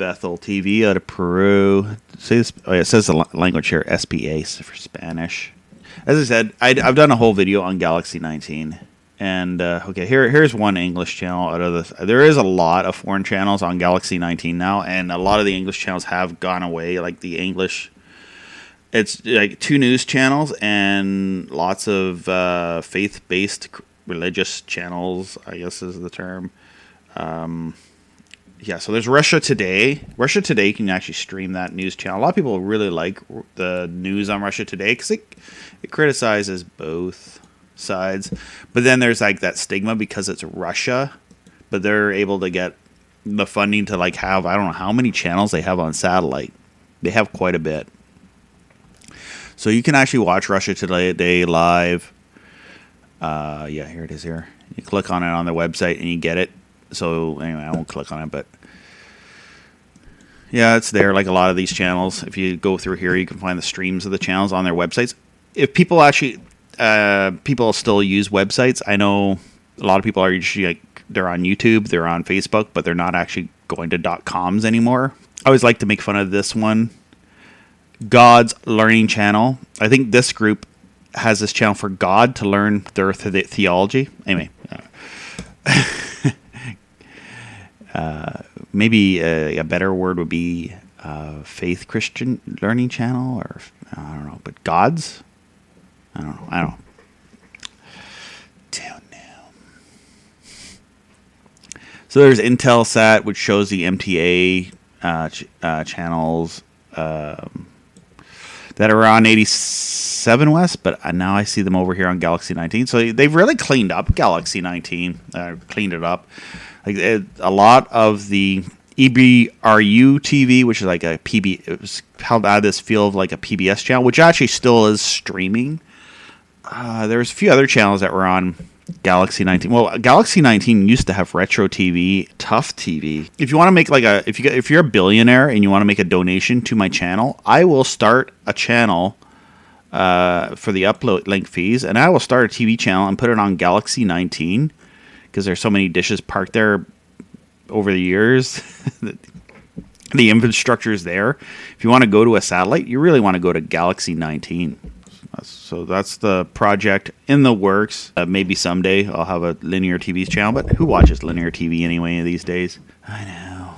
S1: Bethel TV out of Peru. See this? Oh, yeah, it says the language here, SPA for Spanish. As I said, I've done a whole video on Galaxy 19. And, okay, here's one English channel out of this. There is a lot of foreign channels on Galaxy 19 now, and a lot of the English channels have gone away. Like the English, it's like 2 news channels and lots of faith-based religious channels, I guess is the term. Yeah, so there's Russia Today. Russia Today can actually stream that news channel. A lot of people really like the news on Russia Today because it criticizes both sides. But then there's like that stigma because it's Russia, but they're able to get the funding to like have, I don't know how many channels they have on satellite. They have quite a bit. So you can actually watch Russia Today live. Yeah, here it is here. You click on it on their website and you get it. So anyway, I won't click on it, but yeah, it's there like a lot of these channels. If you go through here, you can find the streams of the channels on their websites. If people actually, people still use websites. I know a lot of people are usually like, they're on YouTube, they're on Facebook, but they're not actually going to .coms anymore. I always like to make fun of this one. God's Learning Channel. I think this group has this channel for God to learn their theology. Anyway. Maybe a better word would be Faith Christian Learning Channel, or I don't know, but God's? I don't know. Don't know. So there's Eutelsat, which shows the MTA channels that are on 87 West, but now I see them over here on Galaxy 19. So they've really cleaned up Galaxy 19, cleaned it up. Like a lot of the EBRU TV, which is like a PB, it was held out of this feel of like a PBS channel, which actually still is streaming. There's a few other channels that were on Galaxy 19. Well, Galaxy 19 used to have Retro TV, Tough TV. If you want to make like if you're a billionaire and you want to make a donation to my channel, I will start a channel for the upload link fees, and I will start a TV channel and put it on Galaxy 19. Because there's so many dishes parked there over the years. The infrastructure is there. If you want to go to a satellite, you really want to go to Galaxy 19. So that's the project in the works. Maybe someday I'll have a linear TV channel, but who watches linear TV anyway these days? I know.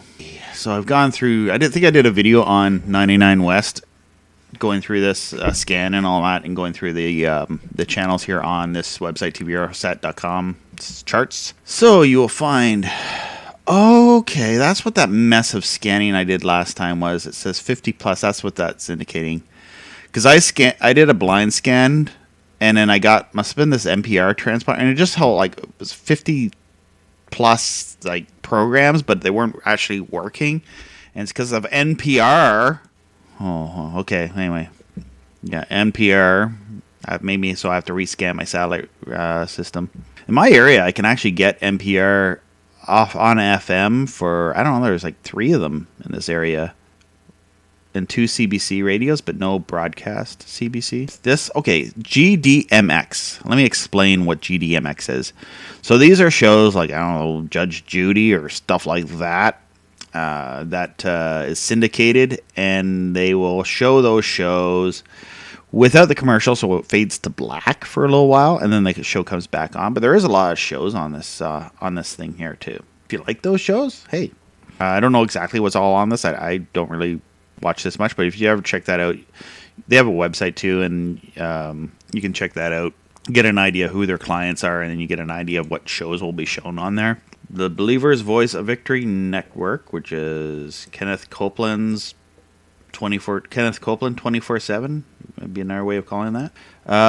S1: So I've gone through, I think I did a video on 99 West, going through this scan and all that, and going through the channels here on this website, tvsat.com charts. So you will find, okay, that's what that mess of scanning I did last time was. It says 50 plus. That's what that's indicating. Because I did a blind scan, and then I must have been this NPR transponder, and it just held like it was 50 plus like programs, but they weren't actually working, and it's because of NPR. Oh, okay. Anyway, yeah, NPR made me so I have to rescan my satellite system. In my area, I can actually get NPR off on FM for, I don't know, there's like 3 of them in this area. And 2 CBC radios, but no broadcast CBC. Okay, GDMX. Let me explain what GDMX is. So these are shows like, I don't know, Judge Judy or stuff like that. That is syndicated, and they will show those shows without the commercial, so it fades to black for a little while, and then the show comes back on. But there is a lot of shows on this thing here too. If you like those shows, hey, I don't know exactly what's all on this. I don't really watch this much, but if you ever check that out, they have a website too, and you can check that out, get an idea who their clients are, and then you get an idea of what shows will be shown on there. The Believer's Voice of Victory Network, which is Kenneth Copeland's 24/7, would be another way of calling that.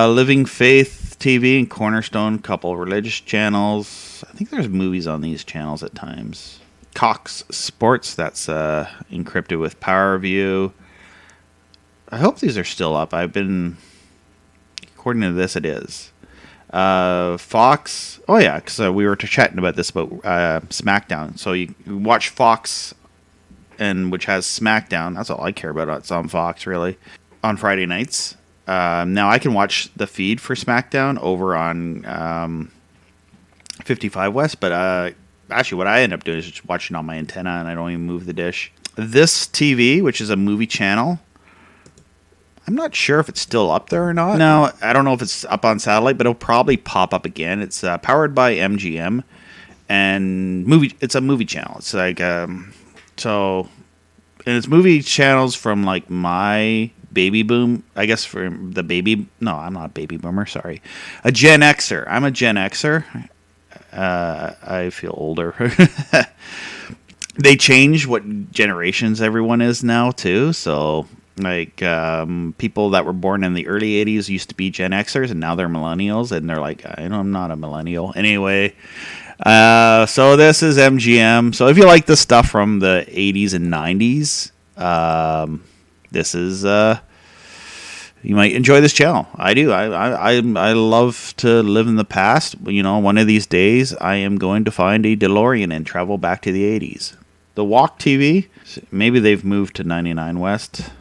S1: Living Faith TV and Cornerstone, couple religious channels. I think there's movies on these channels at times. Cox Sports, that's encrypted with PowerView. I hope these are still up. According to this, it is. Fox, oh yeah, because we were chatting about this about SmackDown. So you watch Fox, which has SmackDown. That's all I care about. It's on Fox, really, on Friday nights. Now I can watch the feed for SmackDown over on 55 West, but actually what I end up doing is just watching on my antenna, and I don't even move the dish. This TV, which is a movie channel, I'm not sure if it's still up there or not. No, I don't know if it's up on satellite, but it'll probably pop up again. It's powered by MGM, and it's a movie channel. It's like so, and it's movie channels from like my baby boom. I guess from the baby. No, I'm not a baby boomer. Sorry, a Gen Xer. I'm a Gen Xer. I feel older. They change what generations everyone is now too. So. Like people that were born in the early 80s used to be Gen Xers, and now they're millennials, and they're like, I'm not a millennial. Anyway, so this is MGM. So if you like the stuff from the 80s and 90s, this is you might enjoy this channel. I do. I love to live in the past. You know, one of these days I am going to find a DeLorean and travel back to the 80s. The Walk TV, maybe they've moved to 99 West.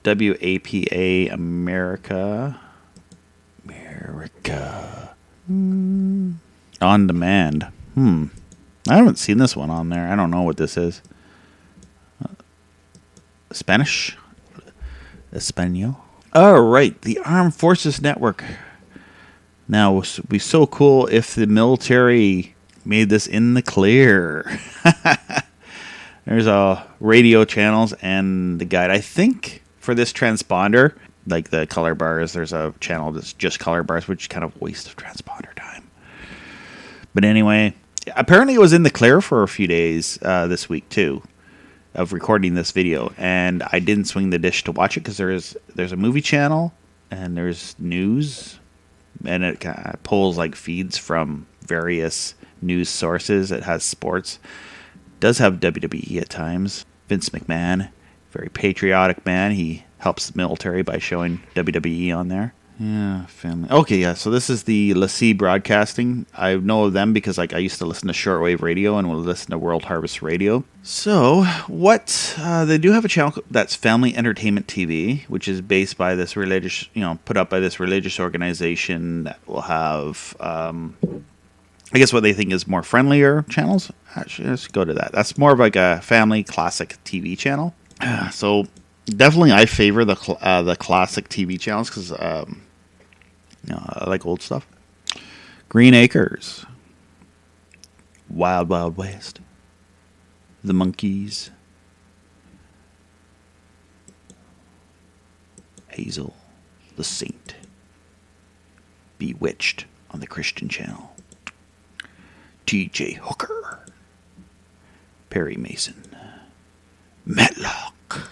S1: WAPA America. On demand. I haven't seen this one on there. I don't know what this is. Spanish? Espanol? Oh, right. The Armed Forces Network. Now, it would be so cool if the military made this in the clear. There's radio channels and the guide. I think for this transponder, like the color bars, there's a channel that's just color bars, which is kind of a waste of transponder time. But anyway, apparently it was in the clear for a few days this week too, of recording this video, and I didn't swing the dish to watch it because there's a movie channel and there's news, and it kind of pulls like feeds from various news sources. It has sports, it does have WWE at times. Vince McMahon, very patriotic man. He helps the military by showing WWE on there. Yeah, family. Okay, yeah. So this is the LaCie Broadcasting. I know of them because like I used to listen to shortwave radio and would listen to World Harvest Radio. So what they do have a channel that's Family Entertainment TV, which is based by this religious, put up by this religious organization that will have, I guess what they think is more friendlier channels. Actually, let's go to that. That's more of like a family classic TV channel. So definitely, I favor the classic TV channels because I like old stuff. Green Acres, Wild Wild West, The Monkees, Hazel, The Saint, Bewitched on the Christian Channel, T.J. Hooker, Perry Mason, Matlock.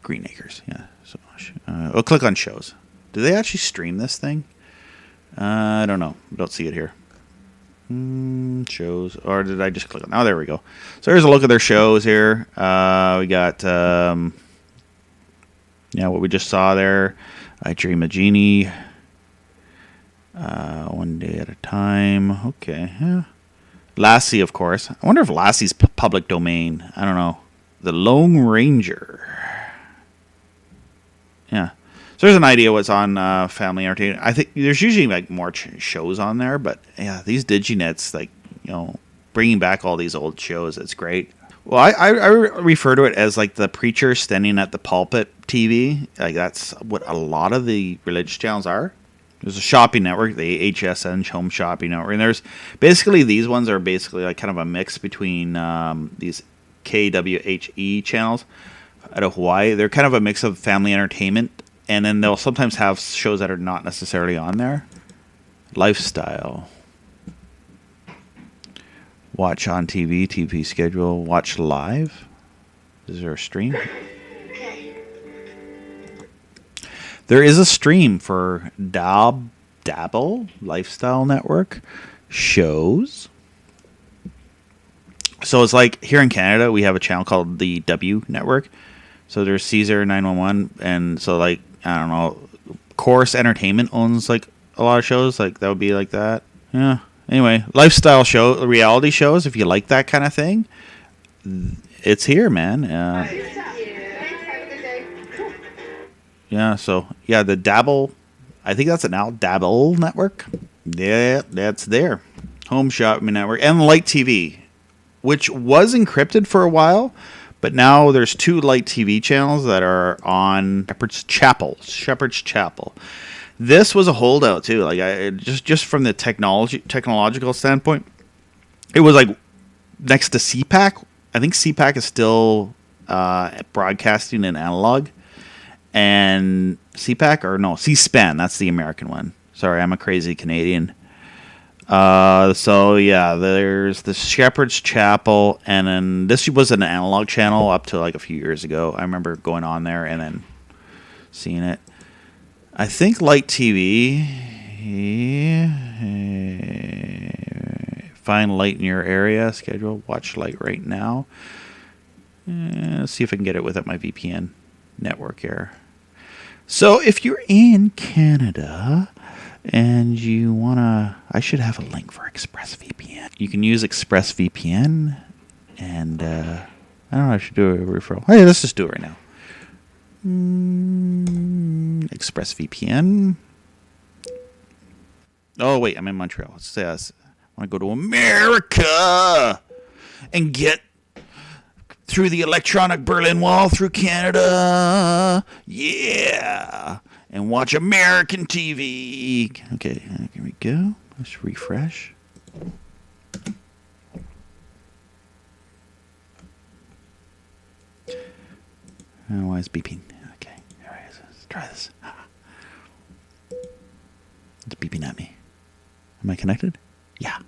S1: Green Acres, yeah. So I'll click on shows. Do they actually stream this thing? I don't know. Don't see it here. Shows, or did I just click on? Oh, there we go. So here's a look at their shows here. We got what we just saw there. I Dream of Jeannie. One Day at a Time. Okay, yeah. Lassie, of course. I wonder if Lassie's public domain. I don't know. The Lone Ranger. Yeah. So there's an idea what's on Family Entertainment. I think there's usually like more shows on there, but yeah, these Digi-nets, like, bringing back all these old shows, it's great. Well, I refer to it as like the preacher standing at the pulpit TV. Like that's what a lot of the religious channels are. There's a shopping network, the HSN Home Shopping Network, and there's basically these ones are basically like kind of a mix between these KWHE channels out of Hawaii. They're kind of a mix of family entertainment, and then they'll sometimes have shows that are not necessarily on there. Lifestyle. Watch on TV, TV schedule. Watch live. Is there a stream? There is a stream for Dabble Lifestyle Network shows. So it's like here in Canada, we have a channel called the W Network. So there's Caesar 911, and so like I don't know, Chorus Entertainment owns like a lot of shows. Like that would be like that. Yeah. Anyway, lifestyle show, reality shows. If you like that kind of thing, it's here, man. Yeah. So yeah, the Dabble. I think that's it now. Dabble Network. Yeah, that's there. Home Shopping Network, and Light TV, which was encrypted for a while, but now there's 2 Light TV channels that are on Shepherd's Chapel. This was a holdout too. Like just from the technological standpoint, it was like next to CPAC. I think CPAC is still broadcasting in analog, and C-SPAN. That's the American one. Sorry, I'm a crazy Canadian. So yeah, there's the Shepherd's Chapel, and then this was an analog channel up to like a few years ago. I remember going on there and then seeing it. I think Light TV. Find Light in your area. Schedule. Watch Light right now. Let's see if I can get it without my VPN network error. So if you're in Canada and you wanna, I should have a link for ExpressVPN. You can use ExpressVPN, and I don't know. I should do a referral. Hey, let's just do it right now. ExpressVPN. Oh wait, I'm in Montreal. It says I want to go to America and get through the electronic Berlin Wall through Canada. Yeah, and watch American TV. Okay, here we go. Let's refresh. Oh, why is beeping? Okay, all right, let's try this. It's beeping at me. Am I connected? Yeah.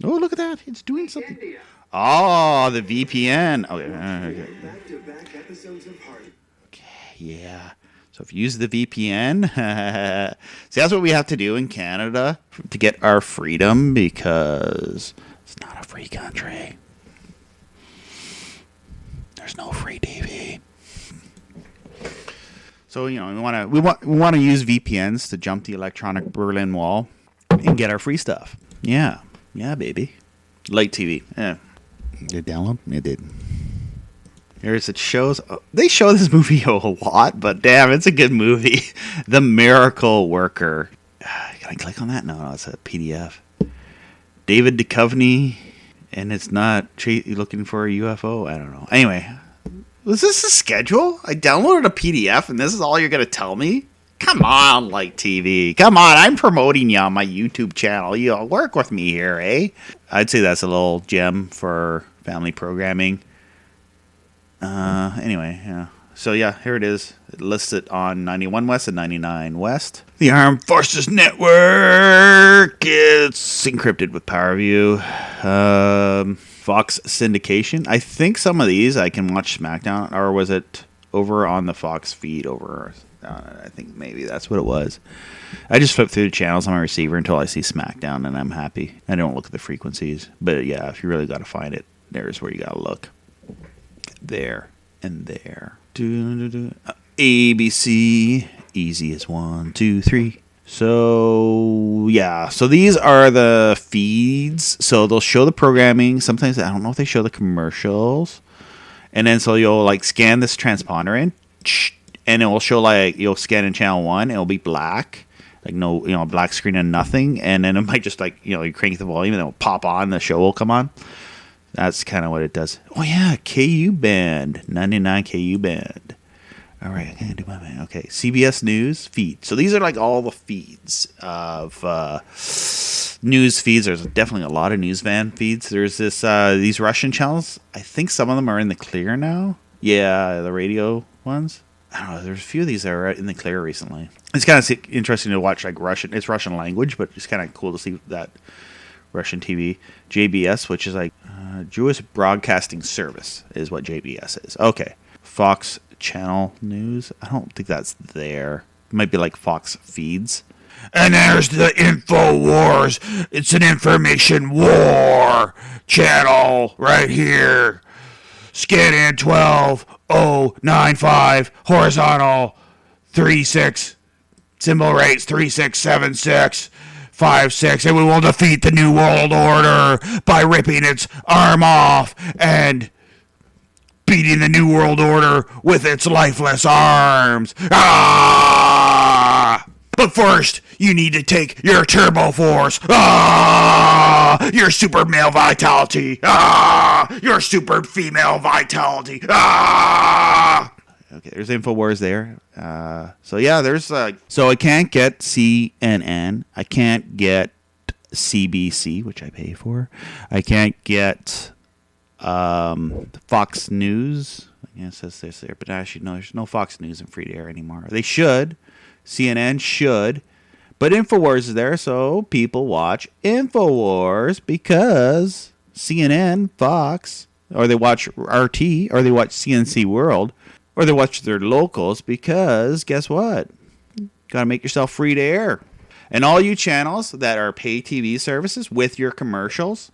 S1: Oh, look at that. It's doing something. Oh, the VPN. Okay. Okay, yeah. So if you use the VPN, see, that's what we have to do in Canada to get our freedom, because it's not a free country. There's no free TV. So, you know, we want to use VPNs to jump the electronic Berlin Wall and get our free stuff. Yeah, baby. Light TV. Yeah. Did it download? It did. Here's it shows. They show this movie a lot, but damn, it's a good movie. The Miracle Worker. Can I click on that? No, it's a PDF. David Duchovny, and it's not looking for a UFO. I don't know. Anyway. Was this a schedule? I downloaded a PDF, and this is all you're going to tell me? Come on, Light TV. Come on, I'm promoting you on my YouTube channel. You'll work with me here, eh? I'd say that's a little gem for family programming. Anyway, yeah. So, yeah, here it is. It lists it on 91 West and 99 West. The Armed Forces Network. It's encrypted with PowerView. Fox syndication. I think some of these I can watch SmackDown, or was it over on the Fox feed over? I think maybe that's what it was. I just flip through the channels on my receiver until I see SmackDown, and I'm happy. I don't look at the frequencies, but yeah, if you really got to find it, there's where you got to look. There and there. ABC, easy as 1, 2, 3. So, yeah. So, these are the feeds. So, they'll show the programming. Sometimes, I don't know if they show the commercials. And then, so you'll, like, scan this transponder in. And it will show, like, you'll scan in channel 1. It'll be black. Like, no, you know, black screen and nothing. And then it might just, like, you know, you crank the volume and it'll pop on. The show will come on. That's kind of what it does. Oh, yeah. KU band. 99 KU band. All right, I can't do my man. Okay, CBS News feed. So these are like all the feeds of news feeds. There's definitely a lot of news van feeds. There's these Russian channels. I think some of them are in the clear now. Yeah, the radio ones. I don't know. There's a few of these that are in the clear recently. It's kind of interesting to watch, like Russian. It's Russian language, but it's kind of cool to see that Russian TV. JBS, which is like Jewish Broadcasting Service, is what JBS is. Okay, Fox Channel News. I don't think that's there. It might be like Fox Feeds. And there's the Info Wars. It's an information war channel right here. Scan in 12095 horizontal 36 symbol rates 3676 56, and we will defeat the New World Order by ripping its arm off and beating the New World Order with its lifeless arms. Ah! But first, you need to take your Turbo Force. Your super male vitality. Your super female vitality. Okay, there's InfoWars there. So yeah, there's so I can't get CNN. I can't get CBC, which I pay for. I can't get Fox News. Yeah, it says this there, but actually no, there's no Fox News in free to air anymore. They should. CNN should. But InfoWars is there, so people watch InfoWars because CNN, Fox, or they watch RT, or they watch CNC World, or they watch their locals because guess what? Got to make yourself free to air. And all you channels that are pay TV services with your commercials,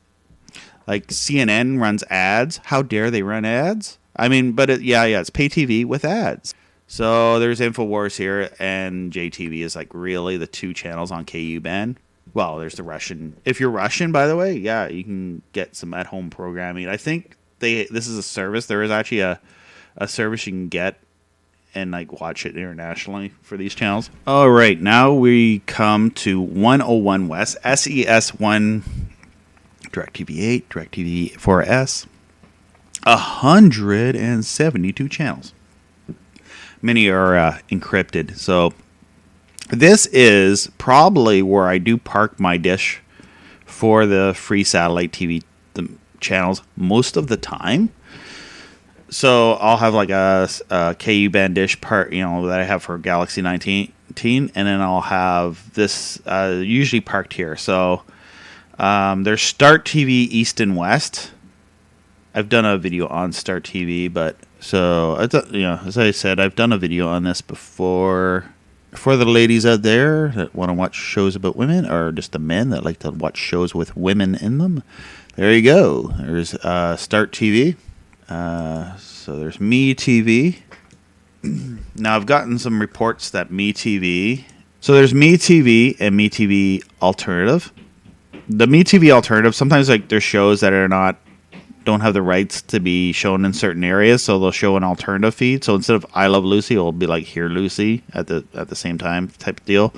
S1: like CNN runs ads. How dare they run ads? I mean, but it's pay TV with ads. So there's InfoWars here, and JTV is like really the two channels on KU band. Well, there's the Russian. If you're Russian, by the way, yeah, you can get some at-home programming. I think this is a service. There is actually a service you can get and like watch it internationally for these channels. All right, now we come to 101 West, SES1, DirecTV 8, DirecTV 4S, 172 channels. Many are encrypted. So this is probably where I do park my dish for the free satellite TV channels most of the time. So I'll have like a KU band dish part, that I have for Galaxy 19, and then I'll have this usually parked here. So there's Start TV East and West. I've done a video on Start TV, but so as I said, I've done a video on this before. For the ladies out there that want to watch shows about women, or just the men that like to watch shows with women in them, there you go. There's Start TV. So there's MeTV. Now I've gotten some reports that MeTV. So there's MeTV and MeTV Alternative. The MeTV Alternative, sometimes like there's shows that don't have the rights to be shown in certain areas, so they'll show an alternative feed. So instead of I Love Lucy, it'll be like Hear Lucy at the same time type of deal.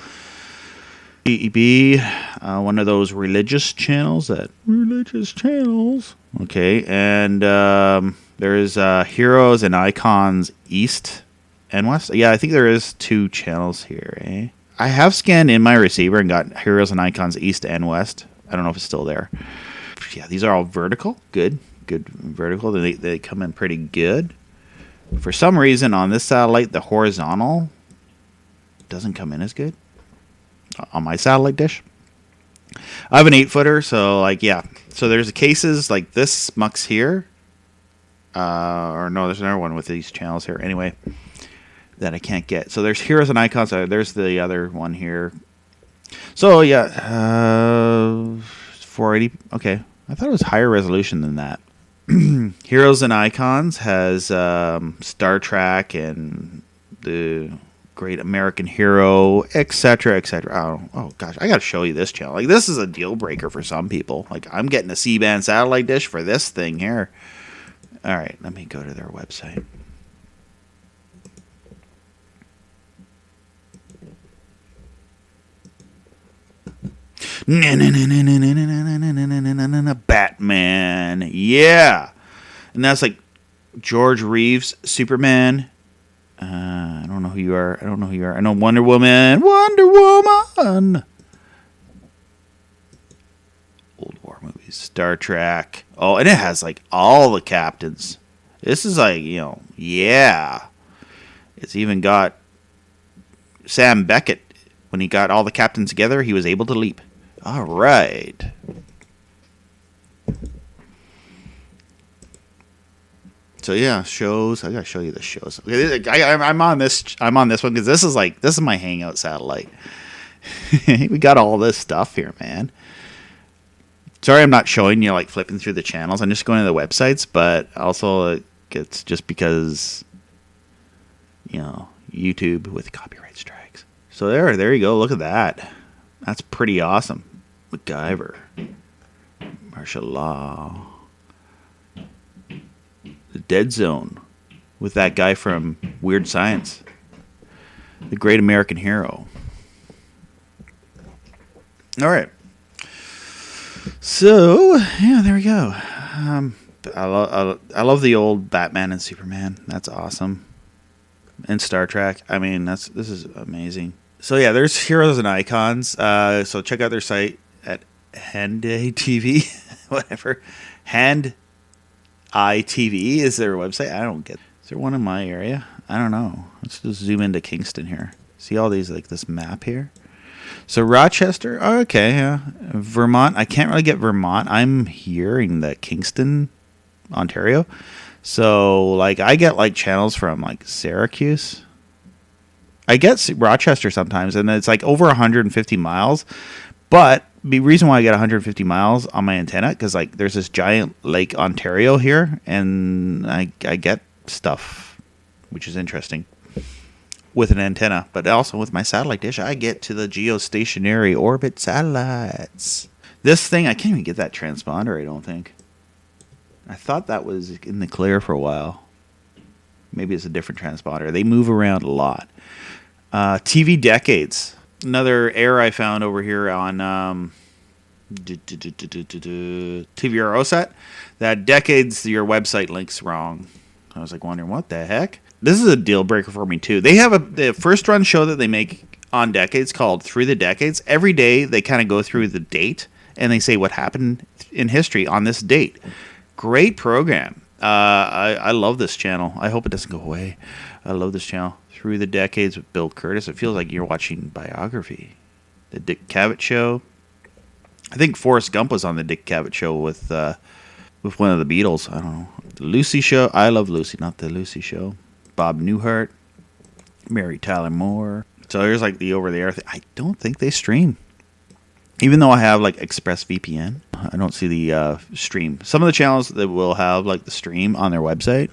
S1: BEB, one of those religious channels. Okay, and there's Heroes and Icons East and West. Yeah, I think there is two channels here. Eh? I have scanned in my receiver and got Heroes and Icons East and West. I don't know if it's still there. Yeah, these are all vertical. Good vertical. They come in pretty good. For some reason on this satellite, the horizontal doesn't come in as good on my satellite dish. I have an 8-footer, so so there's cases like this Mux here, or no, there's another one with these channels here anyway that I can't get. So there's Heroes and Icons. There's the other one here. So yeah, 480. Okay, I thought it was higher resolution than that. Heroes and Icons has Star Trek and the Great American Hero, etc., etc. Oh gosh, I gotta show you this channel. Like, this is a deal breaker for some people. Like, I'm getting a C-band satellite dish for this thing here. All right, let me go to their website. Batman, yeah, and that's like George Reeves, Superman. I don't know who you are. I know Wonder Woman. Old war movies, Star Trek. Oh, and it has like all the captains. This is like, yeah. It's even got Sam Beckett. When he got all the captains together, he was able to leap. All right. So yeah, shows. I gotta show you the shows. I'm on this one because this is my hangout satellite. We got all this stuff here, man. Sorry, I'm not showing you like flipping through the channels. I'm just going to the websites, but also it's just because YouTube with copyright strikes. So there you go. Look at that. That's pretty awesome. MacGyver, martial law. The Dead Zone with that guy from Weird Science. The Great American Hero. All right. So, yeah, there we go. I love the old Batman and Superman. That's awesome. And Star Trek. I mean, this is amazing. So, yeah, there's Heroes and Icons. So, check out their site at Hand TV, whatever. Hand ITV is their website. I don't get. Is there one in my area? I don't know. Let's just zoom into Kingston here. See all these, like this map here? So Rochester, okay, yeah. Vermont, I can't really get Vermont. I'm hearing that Kingston, Ontario. So, like, I get, like, channels from, like, Syracuse. I get Rochester sometimes, and it's, like, over 150 miles. But the reason why I get 150 miles on my antenna, because, like, there's this giant Lake Ontario here, and I get stuff, which is interesting. With an antenna, but also with my satellite dish, I get to the geostationary orbit satellites. This thing, I can't even get that transponder, I don't think. I thought that was in the clear for a while. Maybe it's a different transponder. They move around a lot. TV Decades. Another error I found over here on TVROSAT. That Decades, your website link's wrong. I was like wondering, what the heck? This is a deal breaker for me too. They have the first run show that they make on Decades called Through the Decades. Every day they kind of go through the date and they say what happened in history on this date. Great program. I love this channel. I hope it doesn't go away. I love this channel. Through the Decades with Bill Curtis. It feels like you're watching biography. The Dick Cavett Show. I think Forrest Gump was on the Dick Cavett Show with one of the Beatles. I don't know. The Lucy Show. I love Lucy, not the Lucy Show. Bob Newhart, Mary Tyler Moore. So there's like the over-the-air thing. I don't think they stream. Even though I have like ExpressVPN, I don't see the stream. Some of the channels that will have like the stream on their website,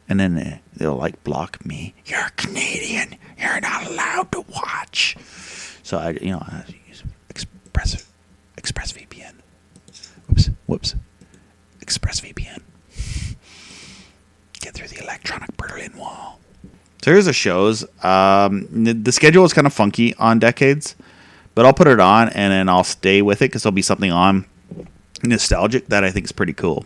S1: and then they'll like block me. You're Canadian. You're not allowed to watch. So I use ExpressVPN. Whoops. ExpressVPN. Get through the electronic Berlin Wall. So here's the shows. The schedule is kind of funky on Decades, but I'll put it on and then I'll stay with it because there'll be something on nostalgic that I think is pretty cool.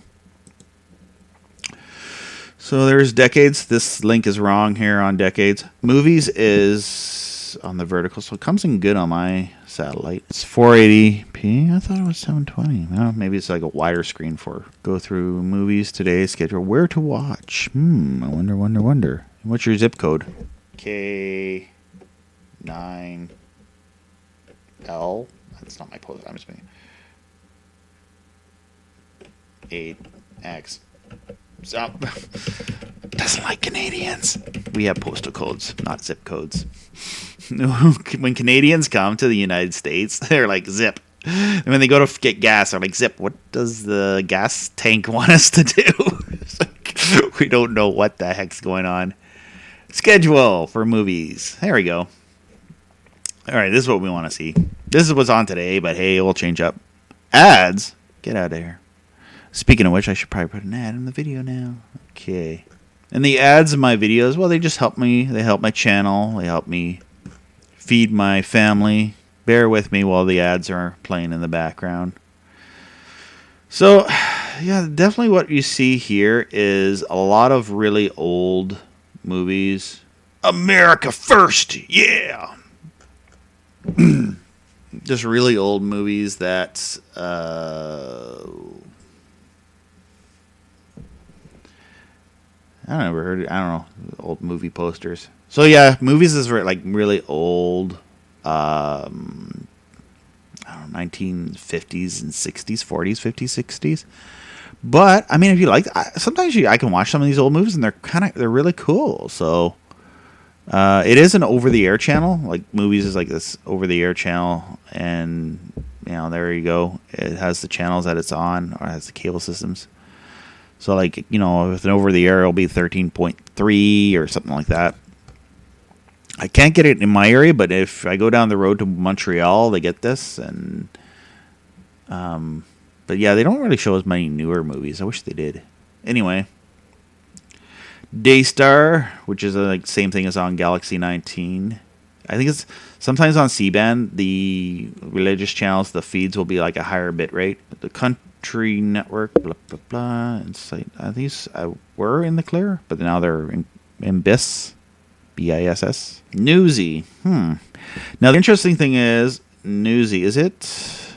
S1: So there's Decades. This link is wrong here on Decades. Movies is on the vertical, so it comes in good on my satellite. It's 480p. I thought it was 720. Well, maybe it's like a wider screen for go through movies today. Schedule where to watch. I wonder. What's your zip code? K9L. That's not my post. I'm just making 8X. Stop. Doesn't like Canadians. We have postal codes, not zip codes. When Canadians come to the United States, they're like, zip. And when they go to get gas, they're like, zip. What does the gas tank want us to do? It's like, we don't know what the heck's going on. Schedule for movies. There we go. All right, this is what we want to see. This is what's on today, but hey, we'll change up. Ads. Get out of here. Speaking of which, I should probably put an ad in the video now. Okay. And the ads in my videos, well, they just help me. They help my channel. They help me feed my family. Bear with me while the ads are playing in the background. So, yeah, definitely what you see here is a lot of really old movies. America first, yeah! Just really old movies that I don't know, old movie posters. So yeah, movies is like really old, I don't know, 1950s and 60s, 40s, 50s, 60s. But I mean, if you like, sometimes I can watch some of these old movies and they're really cool. So it is an over-the-air channel. Like movies is like this over-the-air channel, and there you go. It has the channels that it's on, or has the cable systems. So like with an over-the-air, it'll be 13.3 or something like that. I can't get it in my area, but if I go down the road to Montreal, they get this. And but yeah, they don't really show as many newer movies. I wish they did. Anyway, Daystar, which is the same thing as on Galaxy 19. I think it's sometimes on C-band, the religious channels, the feeds will be like a higher bit rate. The country network, blah, blah, blah. These were in the clear, but now they're in BIS. BISS. Newsy. Now, the interesting thing is, Newsy, is it?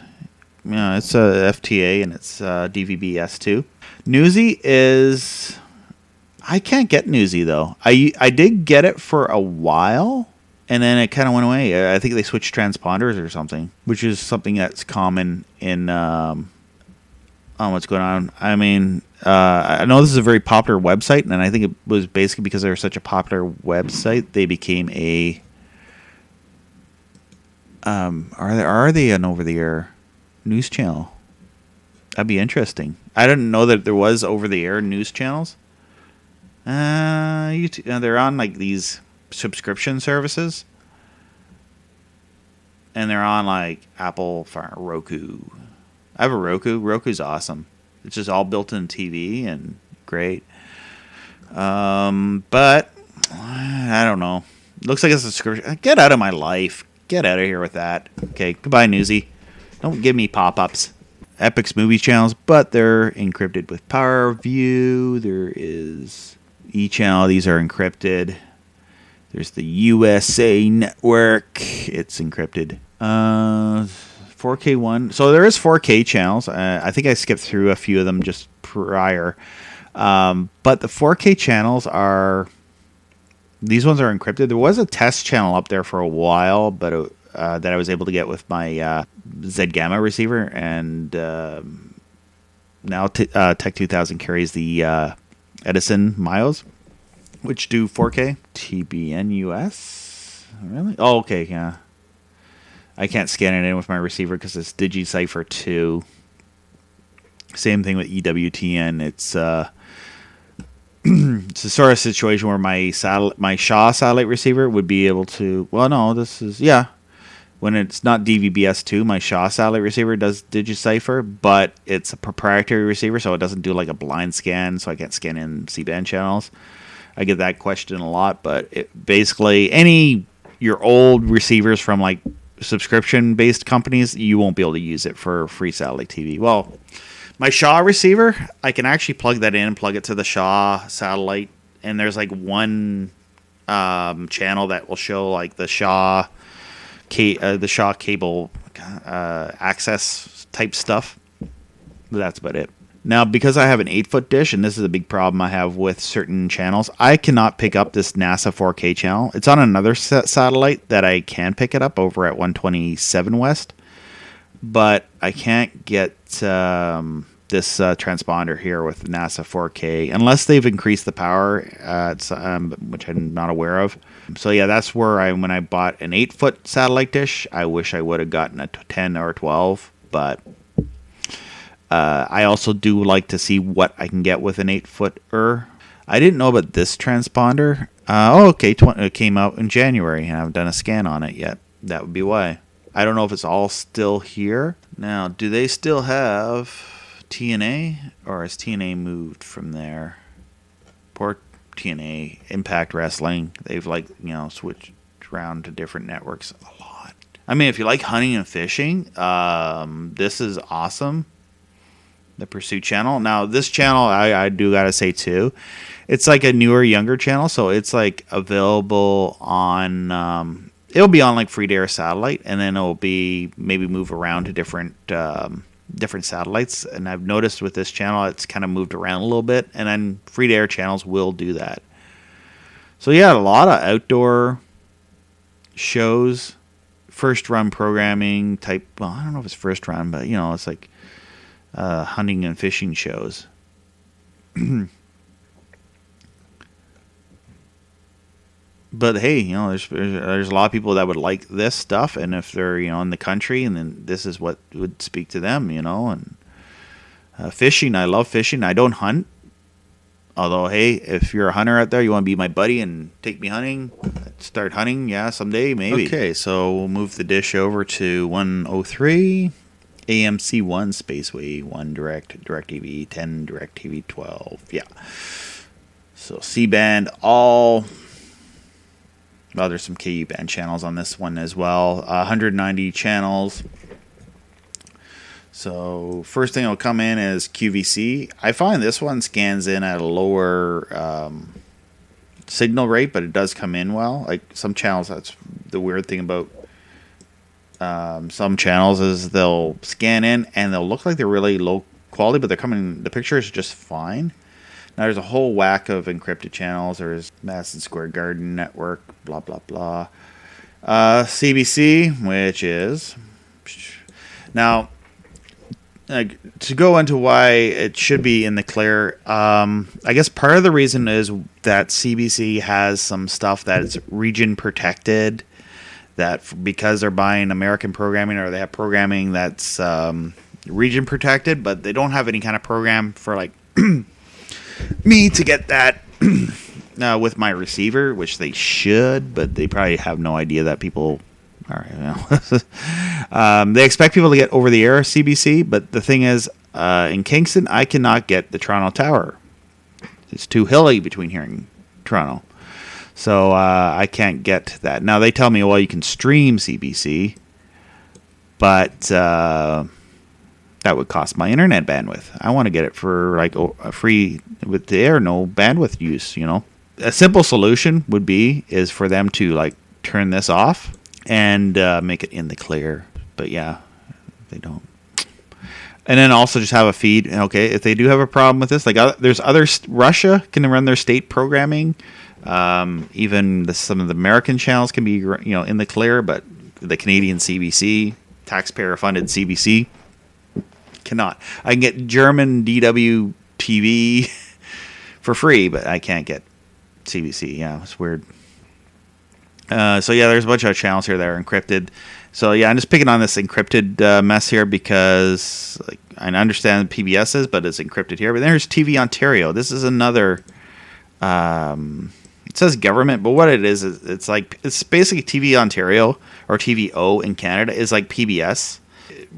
S1: Yeah, it's a FTA and it's DVB-S2. Newsy is... I can't get Newsy, though. I did get it for a while, and then it kind of went away. I think they switched transponders or something, which is something that's common in... what's going on. I mean, I know this is a very popular website, and I think it was basically because they were such a popular website, they became a... Are they an over-the-air news channel? That'd be interesting. I didn't know that there was over-the-air news channels. They're on like these subscription services, and they're on like Apple, Roku. I have a Roku. Roku's awesome. It's just all built-in TV and great. But I don't know. Looks like a subscription. Get out of my life. Get out of here with that. Okay, goodbye, Newsy. Don't give me pop-ups. Epic's movie channels, but they're encrypted with PowerView. There is E-channel. These are encrypted. There's the USA Network. It's encrypted. 4K one. So there is 4K channels. I think I skipped through a few of them just prior. But the 4K channels are... These ones are encrypted. There was a test channel up there for a while, but that I was able to get with my Z Gamma receiver, and now Tech 2000 carries the Edison Miles, which do 4K. TBN US? Really? Oh, okay, yeah. I can't scan it in with my receiver because it's Digi-Cipher 2. Same thing with EWTN. It's it's a sort of situation where my Shaw satellite receiver would be able to... Well, no, this is... Yeah. When it's not DVB-S2, my Shaw satellite receiver does Digi-Cipher, but it's a proprietary receiver, so it doesn't do like a blind scan, so I can't scan in C-band channels. I get that question a lot, but basically your old receivers from like subscription-based companies, you won't be able to use it for free satellite TV. Well... My Shaw receiver, I can actually plug that in and plug it to the Shaw satellite, and there's like one channel that will show like the Shaw cable access type stuff. But that's about it. Now, because I have an 8-foot dish, and this is a big problem I have with certain channels, I cannot pick up this NASA 4K channel. It's on another satellite that I can pick it up over at 127 West. But I can't get this transponder here with NASA 4K unless they've increased the power, which I'm not aware of. So yeah, that's where when I bought an 8-foot satellite dish, I wish I would have gotten a 10 or 12. But I also do like to see what I can get with an 8-footer. I didn't know about this transponder. It came out in January, and I haven't done a scan on it yet. That would be why. I don't know if it's all still here. Now, do they still have TNA, or has TNA moved from there? Poor TNA, Impact Wrestling. They've switched around to different networks a lot. I mean, if you like hunting and fishing, this is awesome. The Pursuit channel. Now, this channel, I do gotta say too, it's like a newer, younger channel, so it's like available on. It'll be on like free-to-air satellite, and then it'll be maybe move around to different satellites. And I've noticed with this channel, it's kind of moved around a little bit, and then free-to-air channels will do that. So yeah, a lot of outdoor shows, first-run programming type. Well, I don't know if it's first-run, but it's like hunting and fishing shows. But hey, there's a lot of people that would like this stuff, and if they're in the country, and then this is what would speak to them, and fishing. I love fishing. I don't hunt, although hey, if you're a hunter out there, you want to be my buddy and take me hunting, start hunting, yeah, someday maybe. Okay, so we'll move the dish over to 103, AMC 1, Spaceway 1, DirecTV 10, DirecTV 12, yeah. So C-band all. Well, there's some KU band channels on this one as well. 190 channels. So first thing will come in is QVC. I find this one scans in at a lower signal rate, but it does come in well. Like some channels, that's the weird thing about some channels is they'll scan in and they'll look like they're really low quality, but they're coming. The picture is just fine. Now there's a whole whack of encrypted channels. There's Madison Square Garden Network, blah blah blah. CBC, which is now to go into why it should be in the clear. I guess part of the reason is that CBC has some stuff that's region protected. That because they're buying American programming or they have programming that's region protected, but they don't have any kind of program for like me to get that with my receiver, which they should, but they probably have no idea that people are, they expect people to get over the air CBC, but the thing is, in Kingston, I cannot get the Toronto Tower. It's too hilly between here and Toronto. So I can't get that. Now they tell me, well, you can stream CBC, but that would cost my internet bandwidth. I want to get it for like a free with the air, no bandwidth use. A simple solution is for them to like turn this off and make it in the clear. But yeah, they don't. And then also just have a feed. Okay, if they do have a problem with this, like there's other Russia can run their state programming. Even some of the American channels can be in the clear, but the Canadian CBC, taxpayer-funded CBC, cannot. I can get German DW TV for free, but I can't get CBC. Yeah, it's weird. So yeah, there's a bunch of channels here that are encrypted. So yeah, I'm just picking on this encrypted mess here because I understand PBS is, but it's encrypted here. But there's TV Ontario. This is another. It says government, but what it is it's basically TV Ontario or TVO in Canada is like PBS.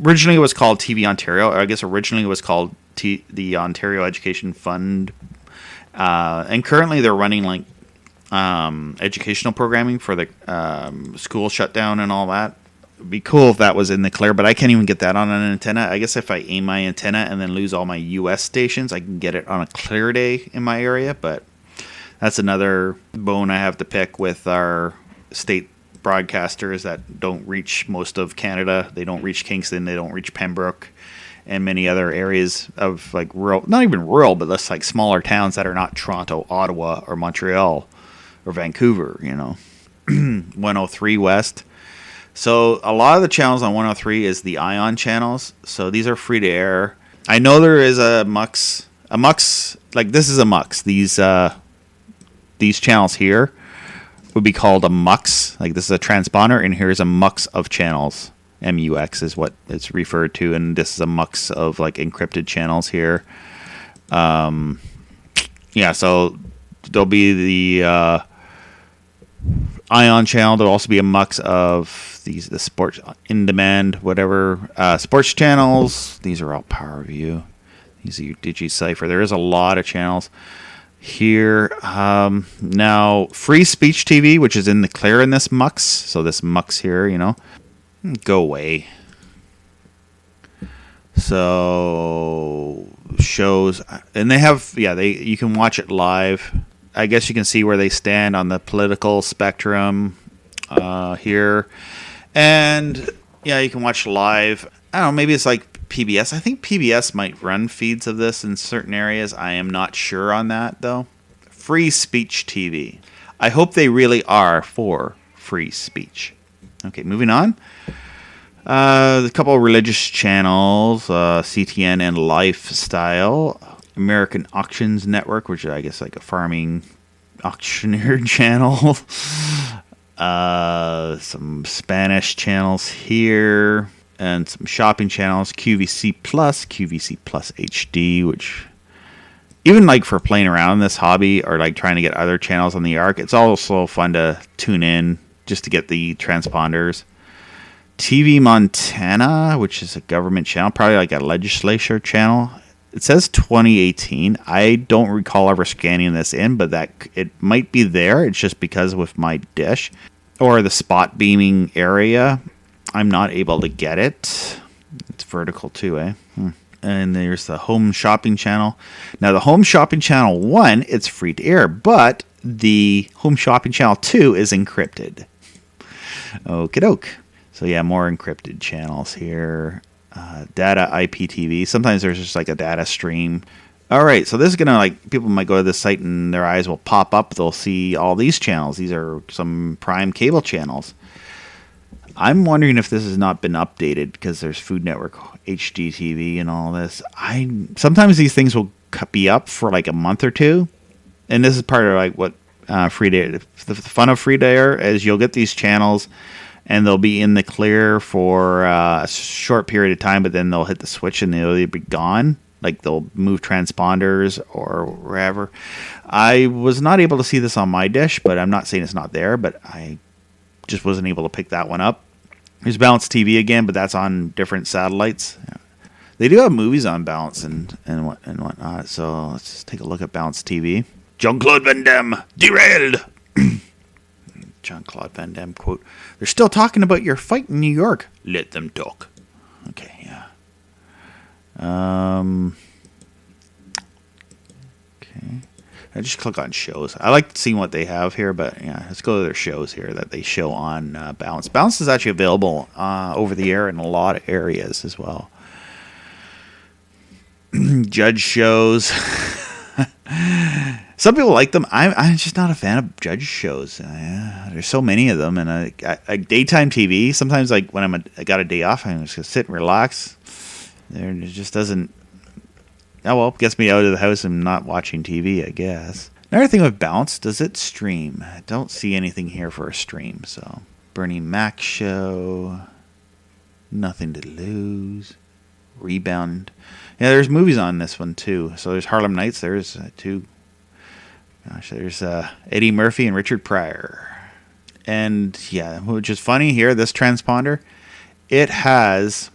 S1: Originally it was called TV Ontario, or I guess originally it was called the Ontario Education Fund. And currently they're running like educational programming for the school shutdown and all that. It'd be cool if that was in the clear, but I can't even get that on an antenna. I guess if I aim my antenna and then lose all my US stations, I can get it on a clear day in my area, but that's another bone I have to pick with our state broadcasters that don't reach most of Canada. They don't reach Kingston. They don't reach Pembroke and many other areas of like rural, not even rural, but less like smaller towns that are not Toronto, Ottawa, or Montreal, or Vancouver, 103 West. So a lot of the channels on 103 is the Ion channels. So these are free to air. I know there is a MUX, like this is a MUX. These channels here would be called a MUX. Like this is a transponder, and here's a MUX of channels. MUX is what it's referred to, and this is a MUX of like encrypted channels here. Yeah, so there'll be the Ion channel. There'll also be a MUX of the sports in demand, whatever sports channels. These are all PowerView. These are your Digi-Cipher. There is a lot of channels here. Now free speech TV, which is in the clear in this MUX. So this MUX here, go away. So shows, and they have, you can watch it live. I guess you can see where they stand on the political spectrum here, and you can watch live. I don't know, maybe it's like PBS. I think PBS might run feeds of this in certain areas. I am not sure on that though. Free speech TV. I hope they really are for free speech. Okay, moving on. A couple of religious channels, CTN and Lifestyle, American Auctions Network, which is, I guess, like a farming auctioneer channel. Some Spanish channels here, and some shopping channels, QVC Plus HD, which even like for playing around in this hobby or like trying to get other channels on the ARC, it's also fun to tune in just to get the transponders. TV Montana, which is a government channel, probably like a legislature channel. It says 2018. I don't recall ever scanning this in, but that it might be there. It's just because with my dish or the spot beaming area, I'm not able to get it. It's vertical too, eh? And there's the home shopping channel. Now the home shopping channel 1, it's free to air, but the home shopping channel 2 is encrypted. Okie doke. So yeah, more encrypted channels here. Data IPTV. Sometimes there's just like a data stream. All right, so this is gonna, like, people might go to this site and their eyes will pop up. They'll see all these channels. These are some prime cable channels. I'm wondering if this has not been updated because there's Food Network, HGTV, and all this. Sometimes these things will be up for like a month or two, and this is part of like what free to air. The fun of free to air is you'll get these channels, and they'll be in the clear for a short period of time, but then they'll hit the switch and they'll be gone. Like they'll move transponders or wherever. I was not able to see this on my dish, but I'm not saying it's not there, but I just wasn't able to pick that one up. There's Balance TV again, but that's on different satellites. Yeah. They do have movies on Balance and whatnot, so let's just take a look at Balance TV. Jean-Claude Van Damme, derailed! Jean-Claude Van Damme quote, "They're still talking about your fight in New York. Let them talk." Okay, yeah. Okay. I just click on shows. I like seeing what they have here, but yeah, let's go to their shows here that they show on Balance. Balance is actually available over the air in a lot of areas as well. Judge shows. Some people like them. I'm just not a fan of judge shows. There's so many of them, and I daytime TV. Sometimes, like when I got a day off, I'm just gonna sit and relax. It just doesn't. Oh well, gets me out of the house and not watching TV, I guess. Another thing with Bounce, does it stream? I don't see anything here for a stream. So Bernie Mac show, Nothing to Lose, Rebound. Yeah, there's movies on this one too. So there's Harlem Nights. There's two. Gosh, there's Eddie Murphy and Richard Pryor. And yeah, which is funny here, this transponder, it has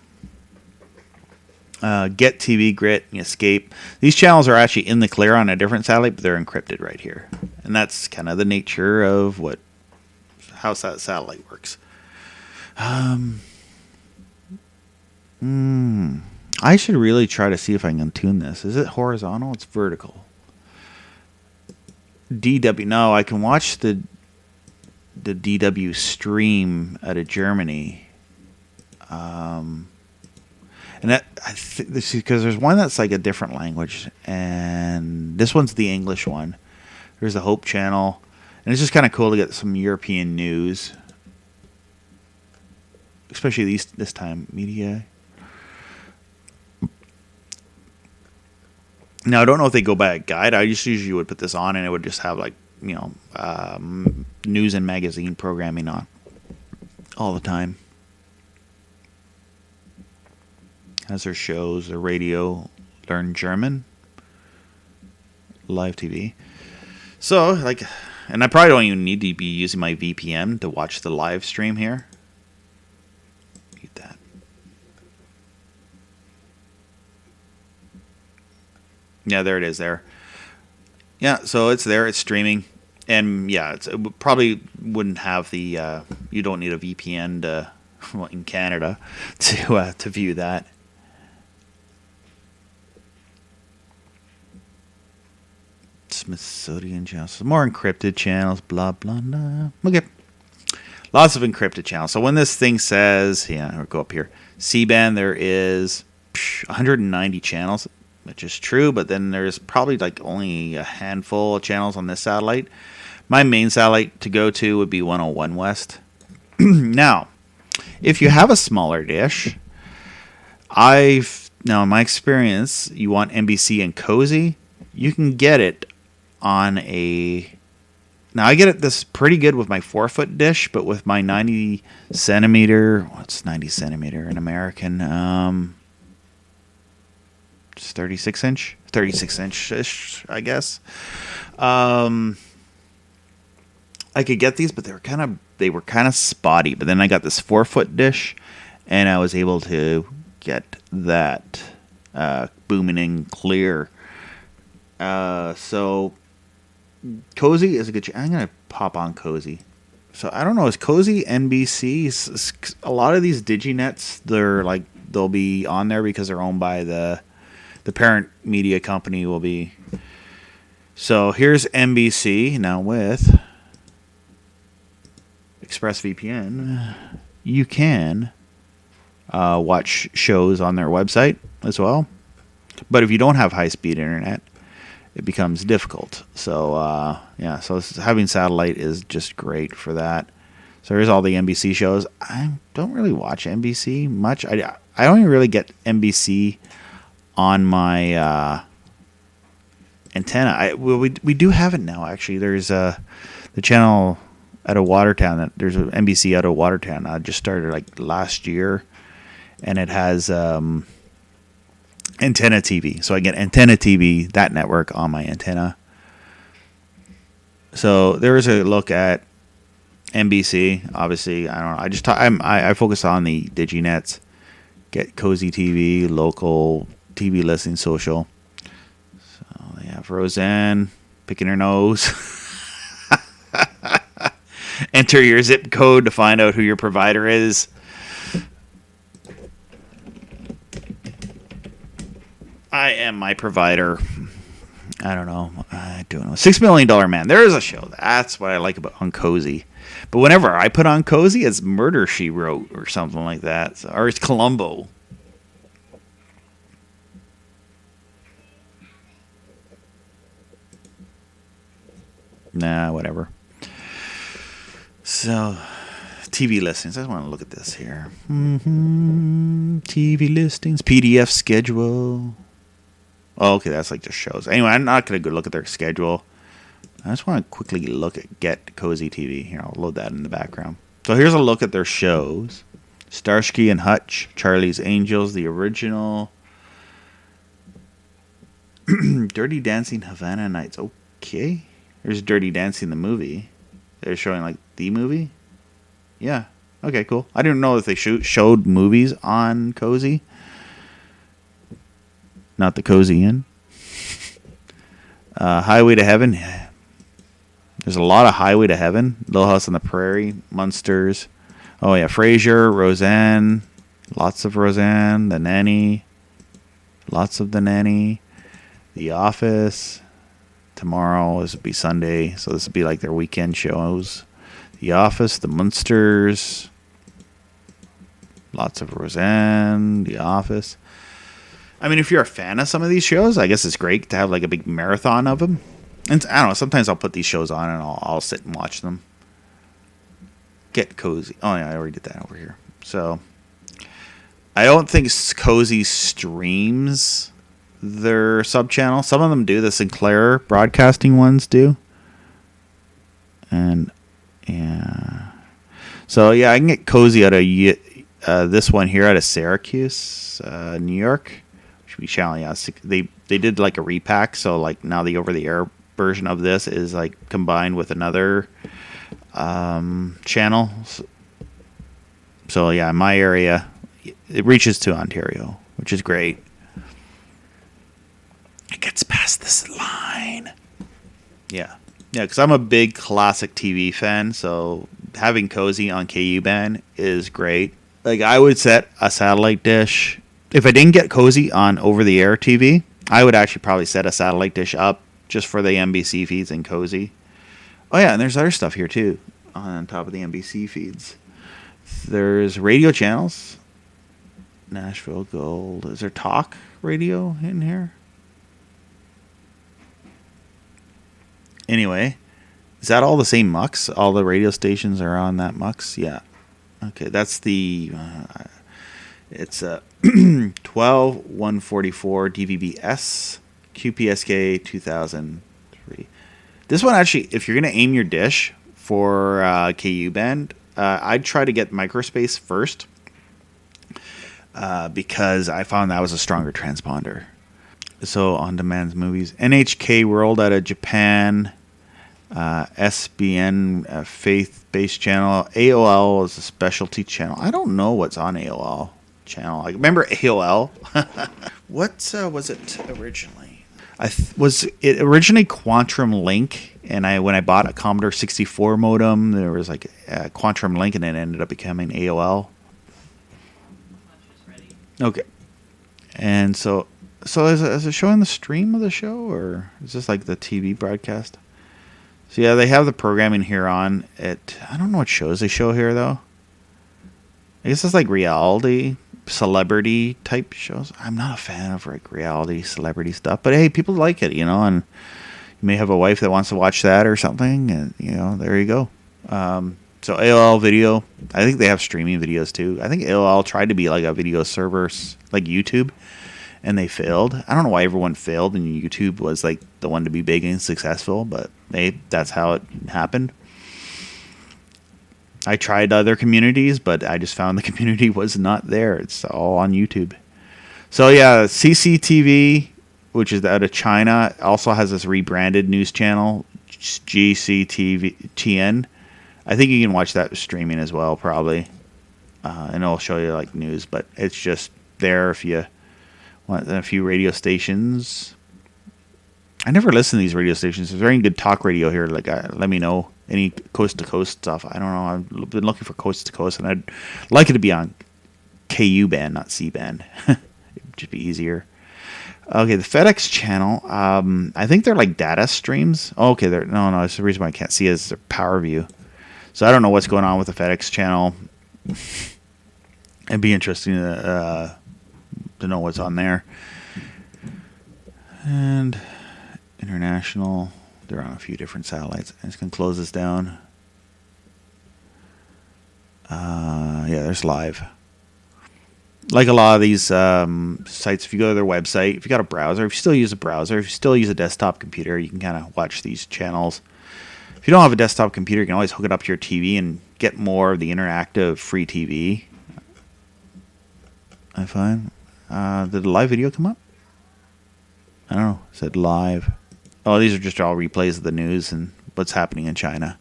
S1: Get TV, Grit, and Escape. These channels are actually in the clear on a different satellite, but they're encrypted right here. And that's kind of the nature of how that satellite works. I should really try to see if I can tune this. Is it horizontal? It's vertical. DW. No, I can watch the DW stream out of Germany. And that this is because there's one that's like a different language, and this one's the English one. There's the Hope channel, and it's just kind of cool to get some European news, especially this time media. Now I don't know if they go by a guide. I just usually would put this on, and it would just have like news and magazine programming on all the time. Has their shows, their radio, learn German, live TV. So, like, and I probably don't even need to be using my VPN to watch the live stream here. Get that. Yeah, there it is there. Yeah, so it's there, it's streaming. And yeah, it probably wouldn't have the, you don't need a VPN in Canada to view that. Smithsonian channels, some more encrypted channels, blah blah blah. Okay, lots of encrypted channels. So when this thing says, we'll go up here, C-band, there is 190 channels, which is true, but then there's probably like only a handful of channels on this satellite. My main satellite to go to would be 101 West. Now, if you have a smaller dish, in my experience, you want NBC and Cozy, you can get it on now I get it this pretty good with my 4-foot dish, but with my 90 centimeter, what's 90 centimeter in American? Just 36 inch-ish, I guess. I could get these, but they were kind of spotty. But then I got this 4-foot dish, and I was able to get that booming and clear. So Cozy is a good. I'm gonna pop on Cozy. So I don't know. Is Cozy NBC? A lot of these Digi-nets, they'll be on there because they're owned by the parent media company. Will be. So here's NBC now with ExpressVPN. You can watch shows on their website as well. But if you don't have high-speed internet, it becomes difficult. So, so having satellite is just great for that. So here's all the NBC shows. I don't really watch NBC much. I don't even really get NBC on my antenna. We do have it now, actually. There's the channel out of Watertown. There's an NBC out of Watertown. I just started like last year. And it has antenna TV. So I get antenna TV, that network, on my antenna. So there is a look at NBC. Obviously, I don't know. I focus on the Digi-nets. Get Cozy TV, local TV listing, social. So they have Roseanne picking her nose. Enter your zip code to find out who your provider is. I am my provider. I don't know. $6 Million Man. There is a show. That's what I like about on Cozy. But whenever I put on Cozy, it's Murder, She Wrote or something like that. So, or it's Columbo. Nah, whatever. So, TV listings. I just want to look at this here. TV listings. PDF schedule. Oh, okay, that's like just shows. Anyway, I'm not going to go look at their schedule. I just want to quickly look at Get Cozy TV. Here, I'll load that in the background. So here's a look at their shows. Starsky and Hutch, Charlie's Angels, the original. Dirty Dancing Havana Nights. Okay. There's Dirty Dancing the movie. They're showing like the movie. Yeah. Okay, cool. I didn't know if they showed movies on Cozy. Not the Cozy Inn. Highway to Heaven. There's a lot of Highway to Heaven. Little House on the Prairie. Munsters. Oh, yeah. Frasier. Roseanne. Lots of Roseanne. The Nanny. Lots of The Nanny. The Office. Tomorrow. This would be Sunday. So this would be like their weekend shows. The Office. The Munsters. Lots of Roseanne. The Office. I mean, if you're a fan of some of these shows, I guess it's great to have like a big marathon of them. And I don't know, sometimes I'll put these shows on and I'll sit and watch them. Get Cozy. Oh, yeah, I already did that over here. So, I don't think Cozy streams their sub-channel. Some of them do. The Sinclair broadcasting ones do. And, yeah. So, yeah, I can get Cozy out of this one here out of Syracuse, New York. Be channel, yeah. They did like a repack, so like now the over-the-air version of this is like combined with another channel. So yeah, in my area, it reaches to Ontario, which is great. It gets past this line. Yeah, because I'm a big classic TV fan, so having Cozy on KU band is great. Like I would set a satellite dish. If I didn't get Cozy on over-the-air TV, I would actually probably set a satellite dish up just for the NBC feeds and Cozy. Oh, yeah, and there's other stuff here, too, on top of the NBC feeds. There's radio channels. Nashville Gold. Is there talk radio in here? Anyway, is that all the same MUX? All the radio stations are on that MUX? Yeah. Okay, that's the... It's 12144 DVB-S QPSK 2003. This one actually, if you're going to aim your dish for KU band, I'd try to get microspace first because I found that was a stronger transponder. So on-demand movies. NHK World out of Japan. SBN faith-based channel. AOL is a specialty channel. I don't know what's on AOL. channel. I remember AOL. What was it originally? Was it originally Quantum Link? And when I bought a Commodore 64 modem, there was like a Quantum Link, and it ended up becoming AOL. Okay. And so is it showing the stream of the show, or is this like the TV broadcast? So yeah, they have the programming here on it. I don't know what shows they show here though. I guess it's like reality, celebrity type shows. I'm not a fan of like reality, celebrity stuff, but hey, people like it, you know, and you may have a wife that wants to watch that or something, and you know, there you go. So AOL video, I think they have streaming videos too. I think AOL tried to be like a video server like YouTube, and they failed. I don't know why everyone failed and YouTube was like the one to be big and successful, but that's how it happened. I tried other communities, but I just found the community was not there. It's all on YouTube. So yeah, CCTV, which is out of China, also has this rebranded news channel, GCTV. I think you can watch that streaming as well, probably. And it'll show you like news, but it's just there if you want a few radio stations. I never listen to these radio stations. Is there any good talk radio here? Like, let me know. Any coast to coast stuff? I don't know. I've been looking for coast to coast, and I'd like it to be on KU band, not C band. It'd just be easier. Okay, the FedEx channel. I think they're like data streams. Oh, okay, no. That's the reason why I can't see it is their power view. So I don't know what's going on with the FedEx channel. It'd be interesting to know what's on there. And international, they're on a few different satellites. I'm just going to close this down. Yeah, there's live. Like a lot of these sites, if you go to their website, if you got a browser, if you still use a browser, if you still use a desktop computer, you can kind of watch these channels. If you don't have a desktop computer, you can always hook it up to your TV and get more of the interactive free TV. I find. Did the live video come up? I don't know. It said live. Oh, these are just all replays of the news and what's happening in China.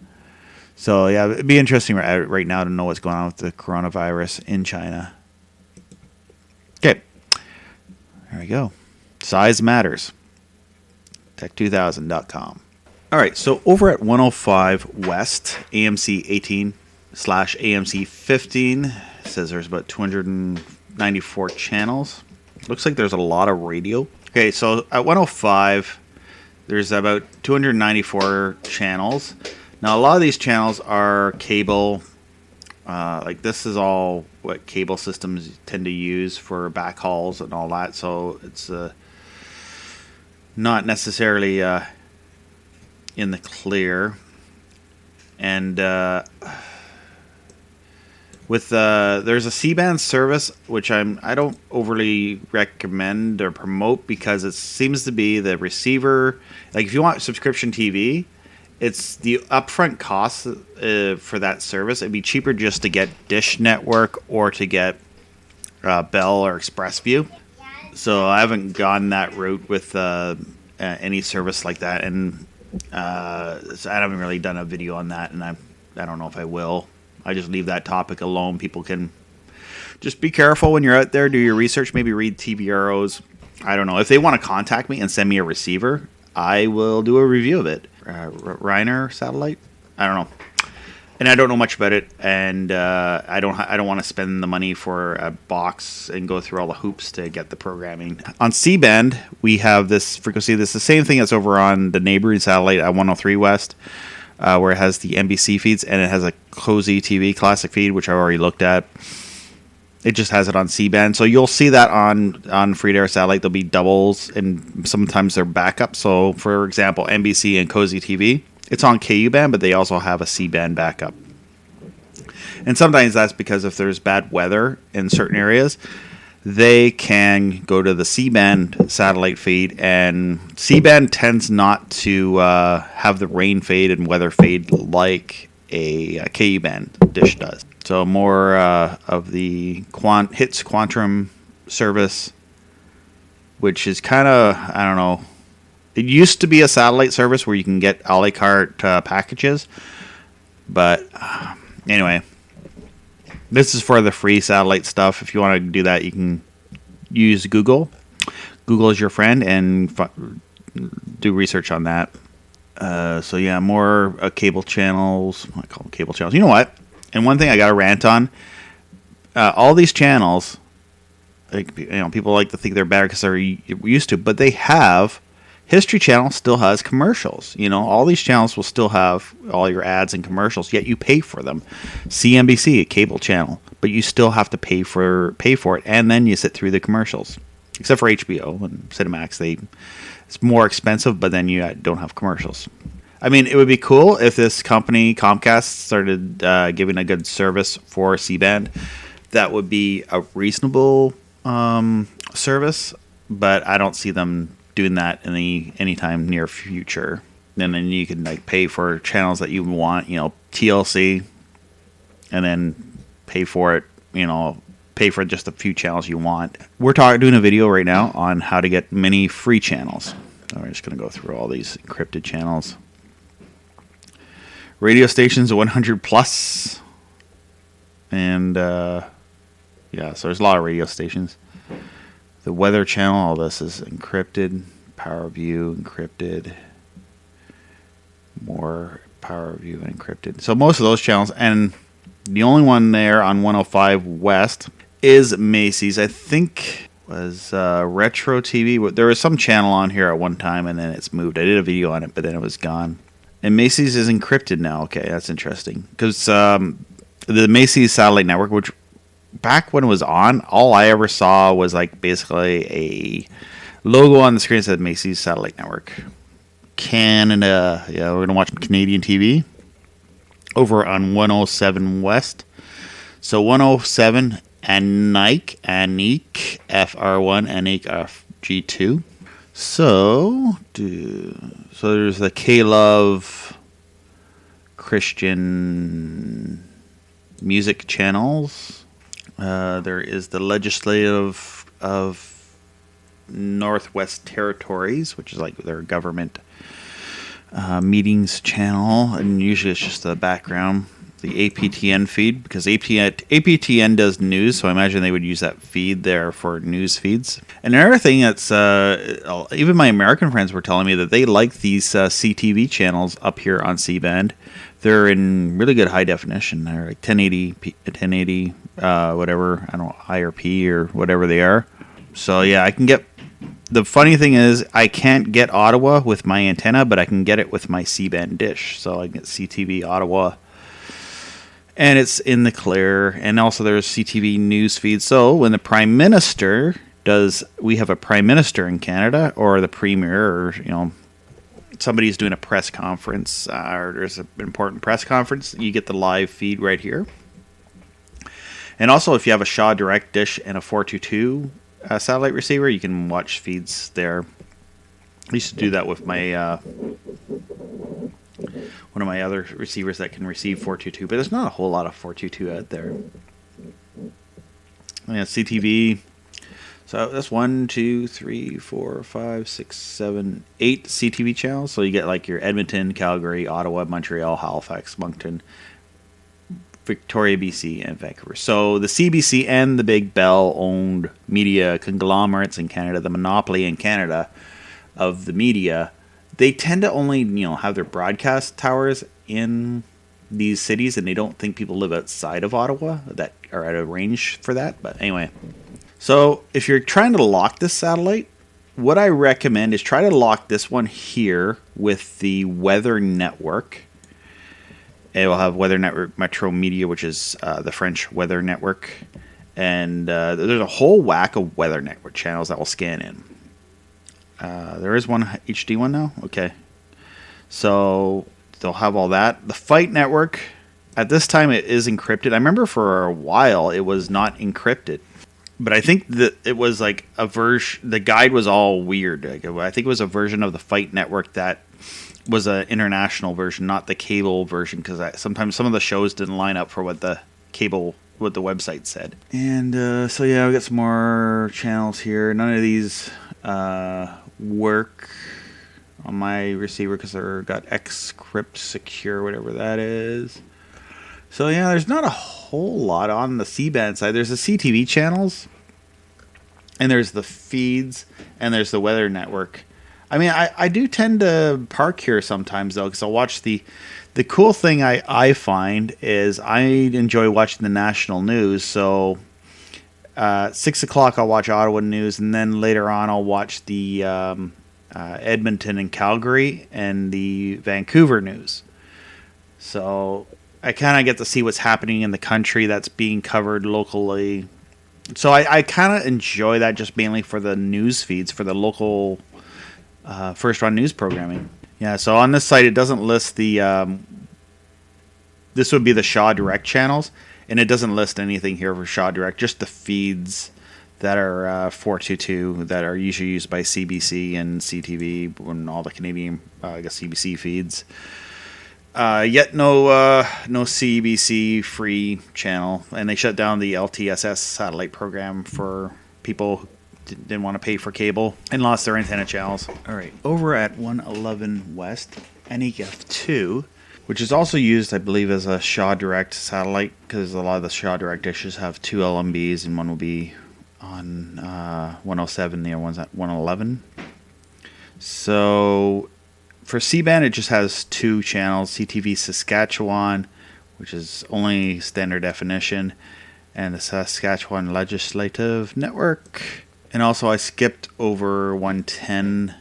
S1: So, yeah, it'd be interesting right now to know what's going on with the coronavirus in China. Okay. There we go. Size matters. Tech2000.com. All right, so over at 105 West, AMC 18/AMC 15, it says there's about 294 channels. Looks like there's a lot of radio. Okay, so at 105, there's about 294 channels. Now, a lot of these channels are cable. Like this is all what cable systems tend to use for backhauls and all that. So it's not necessarily in the clear. And with there's a C-band service which I don't overly recommend or promote because it seems to be the receiver. Like if you want subscription TV, it's the upfront cost for that service. It'd be cheaper just to get Dish Network or to get Bell or ExpressView. So I haven't gone that route with any service like that, and so I haven't really done a video on that, and I don't know if I will. I just leave that topic alone. People can just be careful when you're out there. Do your research. Maybe read TVROs. I don't know. If they want to contact me and send me a receiver, I will do a review of it. Reiner satellite? I don't know. And I don't know much about it. And I don't want to spend the money for a box and go through all the hoops to get the programming. On C-band, we have this frequency. This is the same thing that's over on the neighboring satellite at 103 West. Where it has the NBC feeds, and it has a Cozy TV classic feed, which I already looked at. It just has it on C-band. So you'll see that on free-to-air satellite. There'll be doubles, and sometimes they're backup. So, for example, NBC and Cozy TV, it's on KU-band, but they also have a C-band backup. And sometimes that's because if there's bad weather in certain areas, they can go to the C-band satellite feed, and C-band tends not to have the rain fade and weather fade like a KU-band dish does. So more of the hits Quantum service, which is kind of, I don't know, it used to be a satellite service where you can get a la carte packages, but anyway. This is for the free satellite stuff. If you want to do that, you can use Google. Google is your friend, and do research on that. So yeah, more cable channels. I call them cable channels. You know what? And one thing I got to rant on. All these channels, like, people like to think they're better because they're used to, but they have. History Channel still has commercials. All these channels will still have all your ads and commercials, yet you pay for them. CNBC, a cable channel, but you still have to pay for it, and then you sit through the commercials. Except for HBO and Cinemax, it's more expensive, but then you don't have commercials. I mean, it would be cool if this company, Comcast, started giving a good service for C-band. That would be a reasonable service, but I don't see them doing that in the anytime near future. And then you can pay for channels that you want, TLC, and then pay for it, pay for just a few channels you want. We're doing a video right now on how to get many free channels. So we're just going to go through all these encrypted channels. Radio stations 100 plus. And so there's a lot of radio stations. The Weather Channel, all this is encrypted. Power View, encrypted. More Power View, encrypted. So most of those channels, and the only one there on 105 West is Macy's. I think was Retro TV. There was some channel on here at one time, and then it's moved. I did a video on it, but then it was gone. And Macy's is encrypted now. Okay, that's interesting. Because the Macy's satellite network, which back when it was on, all I ever saw was basically a logo on the screen that said Macy's Satellite Network. Canada. Yeah, we're going to watch Canadian TV over on 107 West. So 107 Anik F1R, Anik FG2. So there's the K-Love Christian music channels. There is the Legislative of Northwest Territories, which is their government meetings channel, and usually it's just the background. The APTN feed, because APTN does news, so I imagine they would use that feed there for news feeds. And another thing that's, even my American friends were telling me that they like these CTV channels up here on C-band. They're in really good high definition. They're 1080, whatever, I don't know, IRP or whatever they are. So yeah, I can get. The funny thing is, I can't get Ottawa with my antenna, but I can get it with my C-band dish. So I can get CTV Ottawa, and it's in the clear. And also there's CTV news feed. So when the Prime Minister we have a Prime Minister in Canada, or the Premier, or somebody's doing a press conference, or there's an important press conference, you get the live feed right here. And also, if you have a Shaw Direct dish and a 422 satellite receiver, you can watch feeds there. I used to do that with my one of my other receivers that can receive 422, but there's not a whole lot of 422 out there. Yeah, CTV. So that's 1, 2, 3, 4, 5, 6, 7, 8 CTV channels. So you get your Edmonton, Calgary, Ottawa, Montreal, Halifax, Moncton, Victoria, BC, and Vancouver. So the CBC and the Big Bell owned media conglomerates in Canada, the monopoly in Canada of the media, they tend to only have their broadcast towers in these cities, and they don't think people live outside of Ottawa that are at a range for that. But anyway. So if you're trying to lock this satellite, what I recommend is try to lock this one here with the Weather Network. It will have Weather Network Metro Media, which is the French Weather Network. And there's a whole whack of Weather Network channels that will scan in. There is one HD one now? Okay. So they'll have all that. The Fight Network, at this time it is encrypted. I remember for a while it was not encrypted. But I think that it was a version. The guide was all weird. I think it was a version of the Fight Network that was an international version, not the cable version, because sometimes some of the shows didn't line up for what the website said. And so yeah, we got some more channels here. None of these work on my receiver because they're got Xcrypt Secure, whatever that is. So yeah, there's not a whole lot on the C-band side. There's the CTV channels, and there's the feeds, and there's the weather network. I mean, I do tend to park here sometimes, though, because I'll watch the cool thing I find is I enjoy watching the national news. So 6 o'clock I'll watch Ottawa news, and then later on I'll watch the Edmonton and Calgary and the Vancouver news. So I kind of get to see what's happening in the country that's being covered locally. So I kind of enjoy that, just mainly for the news feeds, for the local first run news programming. Yeah, so on this site it doesn't list the this would be the Shaw Direct channels, and it doesn't list anything here for Shaw Direct, just the feeds that are 422 that are usually used by CBC and CTV and all the Canadian I guess CBC feeds. Yet no CBC free channel, and they shut down the LTSS satellite program for people who didn't want to pay for cable and lost their antenna channels. All right, over at 111 West, Anik F2, which is also used, I believe, as a Shaw Direct satellite, because a lot of the Shaw Direct dishes have 2 LMBs, and one will be on 107, the other one's at 111. So for C-band, it just has 2 channels, CTV Saskatchewan, which is only standard definition, and the Saskatchewan Legislative Network. And also I skipped over 110.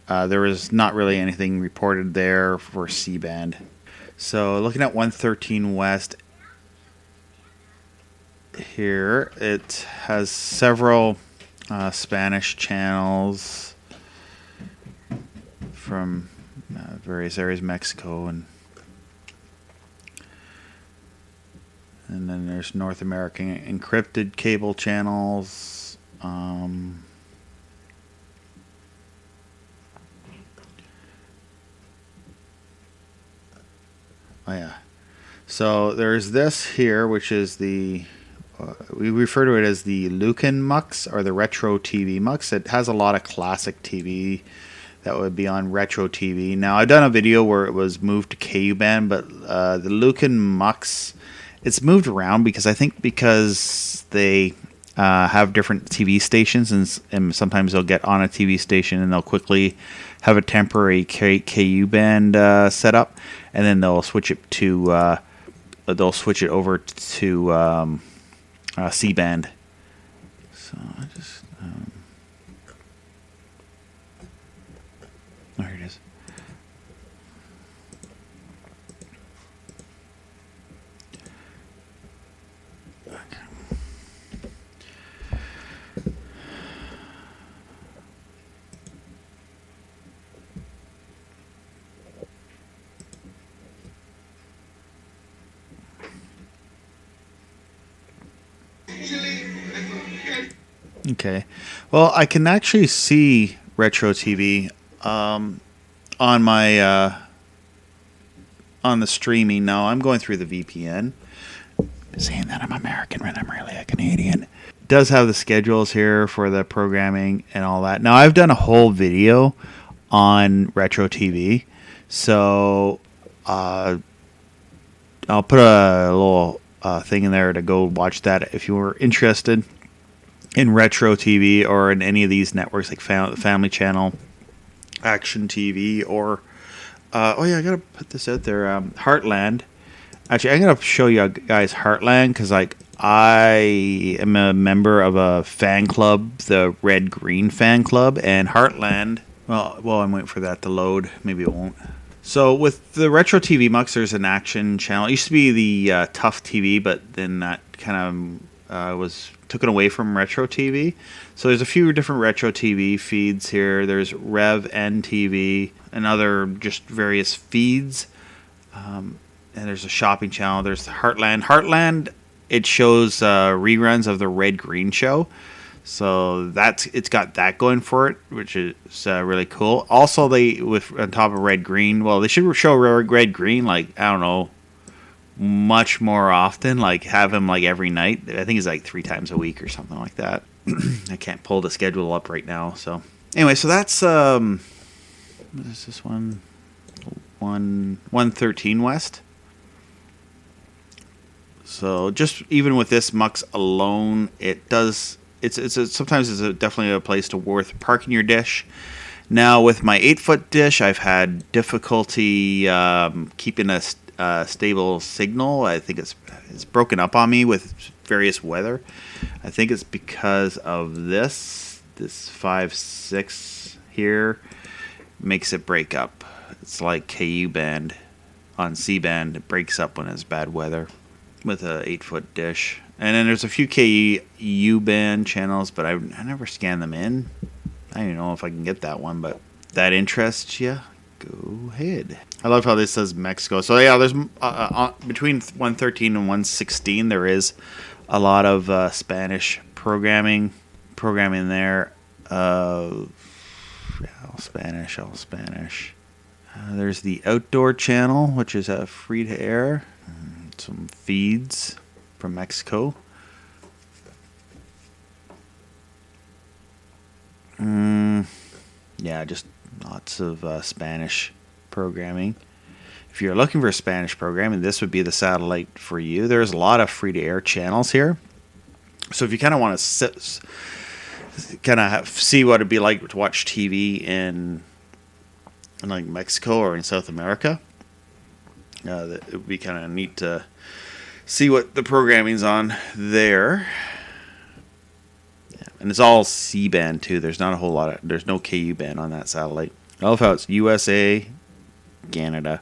S1: There was not really anything reported there for C-band. So looking at 113 West here, it has several Spanish channels from various areas, Mexico, and then there's North American encrypted cable channels. Oh yeah, so there's this here, which is the we refer to it as the Luken Mux, or the Retro TV Mux. It has a lot of classic TV that would be on Retro TV. Now, I've done a video where it was moved to KU band, but the Luken Mux, it's moved around because I think because they have different TV stations, and sometimes they'll get on a TV station and they'll quickly have a temporary KU band set up, and then they'll switch it to over to C band. So I just here it is. Okay, well, I can actually see Retro TV on my on the streaming. Now I'm going through the VPN, saying that I'm American when I'm really a Canadian. It does have the schedules here for the programming and all that. Now, I've done a whole video on Retro TV, so I'll put a little thing in there to go watch that if you were interested in Retro TV or in any of these networks like Family Channel, Action TV, or oh yeah, I gotta put this out there. Heartland. Actually, I'm gonna show you guys Heartland, because like I am a member of a fan club, the Red Green fan club, and Heartland. Well, I'm waiting for that to load. Maybe it won't. So with the Retro TV Mux, there's an action channel. It used to be the Tough TV, but then that kind of was taken away from Retro TV. So there's a few different Retro TV feeds here. There's Rev'n TV and other just various feeds. And there's a shopping channel. There's the Heartland. Heartland, it shows reruns of the Red Green show. So it's got that going for it, which is really cool. Also, they on top of Red Green, well, they should show Red Green, like, I don't know, much more often, like have him like every night. I think it's like 3 times a week or something like that. I can't pull the schedule up right now. So anyway, so that's what is this one? 113 West. So just even with this mux alone, it does. Sometimes it's definitely a place to worth parking your dish. Now with my 8-foot dish, I've had difficulty keeping a stable signal. I think it's broken up on me with various weather. I think it's because of this 5.6 here makes it break up. It's like KU band on C band. It breaks up when it's bad weather with a 8-foot dish. And then there's a few KU band channels, but I never scan them in. I don't even know if I can get that one, but if that interests you, go ahead. I love how this says Mexico. So yeah, there's between 113 and 116, there is a lot of Spanish programming there. All Spanish. There's the outdoor channel, which is free to air. Some feeds from Mexico. Yeah, just lots of Spanish programming. If you're looking for Spanish programming, this would be the satellite for you. There's a lot of free-to-air channels here. So if you kind of want to see what it'd be like to watch TV in like Mexico or in South America, it would be kind of neat to see what the programming's on there. Yeah, and it's all C-band too. There's not a whole lot of, there's no KU band on that satellite. I love how it's USA, Canada,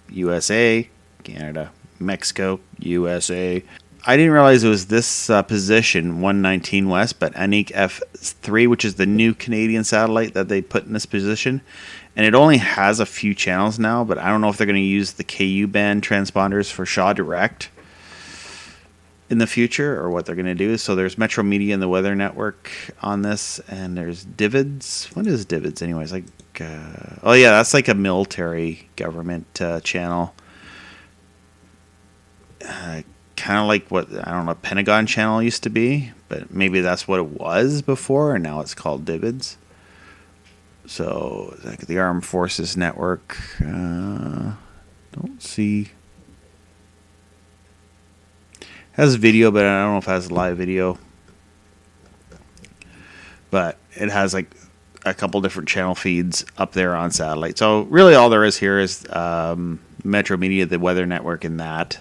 S1: USA, Canada, Mexico, USA. I didn't realize it was this position, 119 West, but Anik F1R, which is the new Canadian satellite that they put in this position. And it only has a few channels now, but I don't know if they're going to use the KU band transponders for Shaw Direct in the future or what they're going to do. So there's Metro Media and the Weather Network on this, and there's Divids. What is Divids anyways? Like, oh yeah, that's like a military government channel. Kind of like what, I don't know, Pentagon channel used to be, but maybe that's what it was before, and now it's called Divids. So, like the Armed Forces Network, don't see. Has video, but I don't know if it has live video. But it has like a couple different channel feeds up there on satellite. So really all there is here is Metro Media, the Weather Network, and that.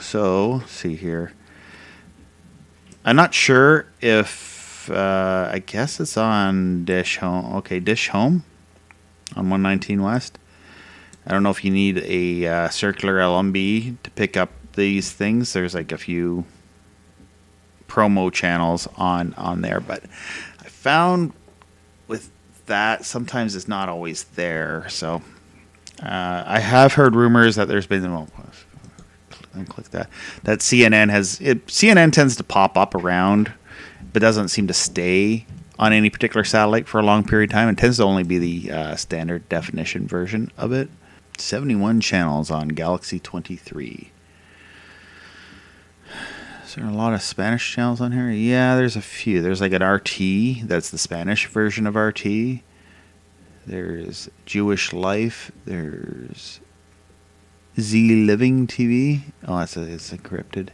S1: So, let's see here. I'm not sure if, I guess it's on Dish Home. Okay, Dish Home on 119 West. I don't know if you need a circular LMB to pick up these things. There's like a few promo channels on there, but I found with that sometimes it's not always there. So I have heard rumors that there's been, click that CNN tends to pop up around, but doesn't seem to stay on any particular satellite for a long period of time. It tends to only be the standard definition version of it. 71 channels on Galaxy 23. Is there a lot of Spanish channels on here? Yeah, there's a few. There's like an RT. That's the Spanish version of RT. There's Jewish Life. There's Z Living TV. Oh, it's encrypted.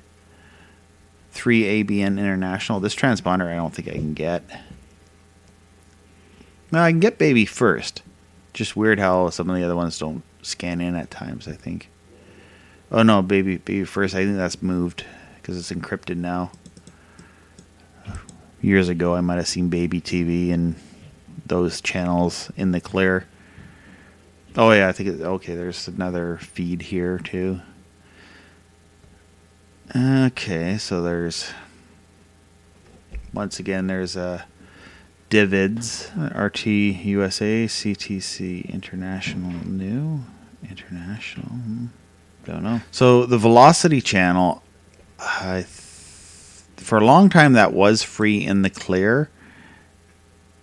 S1: 3ABN International. This transponder I don't think I can get. No, I can get Baby First. Just weird how some of the other ones don't scan in at times, I think. Oh no, Baby First, I think that's moved because it's encrypted now. Years ago I might have seen Baby TV and those channels in the clear. Oh yeah, I think okay, there's another feed here too. Okay, so there's once again there's Divids, RT USA, CTC International New, International, don't know. So the Velocity channel, for a long time that was free in the clear,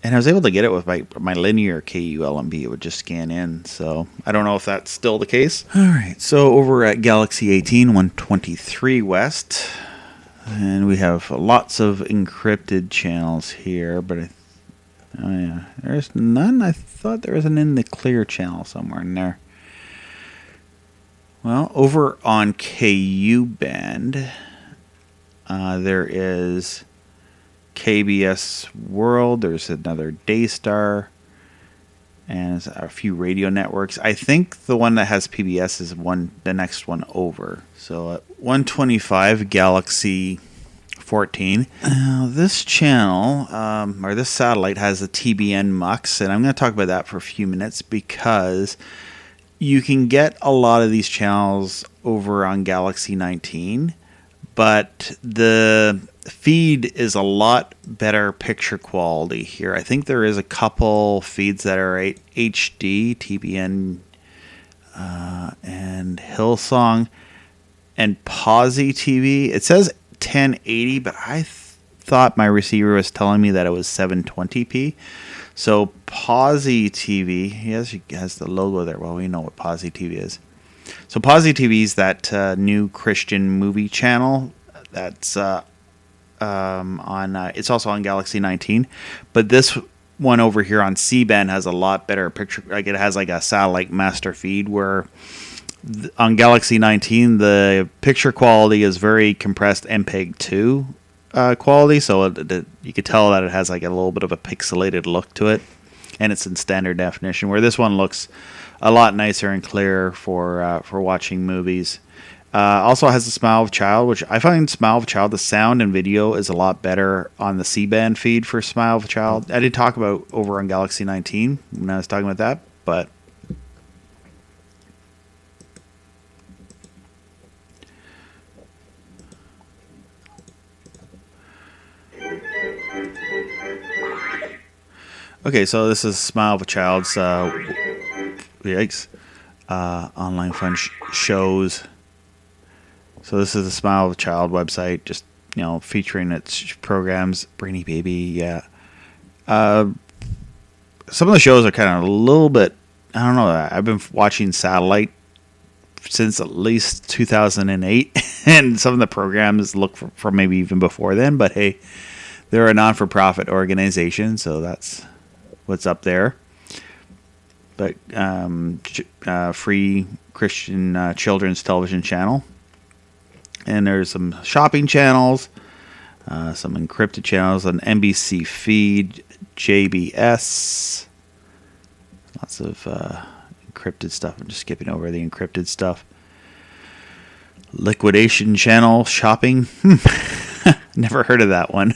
S1: and I was able to get it with my linear KU LMB. It would just scan in, so I don't know if that's still the case. All right, so over at Galaxy 18, 123 West, and we have lots of encrypted channels here, but oh yeah, there's none. I thought there was an in the clear channel somewhere in there. Well, over on KU band, there is KBS World. There's another Daystar, and a few radio networks. I think the one that has PBS is the next one over. So at 125 Galaxy 14. This channel, or this satellite, has a TBN MUX, and I'm going to talk about that for a few minutes because you can get a lot of these channels over on Galaxy 19, but the feed is a lot better picture quality here. I think there is a couple feeds that are HD, TBN, and Hillsong, and Pawsy TV. It says 1080, but I thought my receiver was telling me that it was 720p. So Pawsy TV, he has the logo there. Well, we know what Pawsy TV is. So Pawsy TV is that new Christian movie channel that's it's also on Galaxy 19, but this one over here on C-band has a lot better picture. Like, it has like a satellite master feed, where on Galaxy 19 the picture quality is very compressed MPEG 2 quality, so you could tell that it has like a little bit of a pixelated look to it, and it's in standard definition, where this one looks a lot nicer and clearer for watching movies. Also has the Smile of a Child, which I find Smile of a Child, the sound and video is a lot better on the C-band feed for Smile of a Child. I did talk about over on Galaxy 19 when I was talking about that, but okay, so this is Smile of a Child's online fun shows. So this is the Smile of a Child website, just, featuring its programs. Brainy Baby, yeah. Some of the shows are kind of a little bit, I don't know. I've been watching satellite since at least 2008, and some of the programs look from maybe even before then. But hey, they're a non-for-profit organization, so that's what's up there. But free Christian children's television channel. And there's some shopping channels, some encrypted channels, an NBC feed, JBS, lots of encrypted stuff. I'm just skipping over the encrypted stuff. Liquidation channel, shopping. Never heard of that one.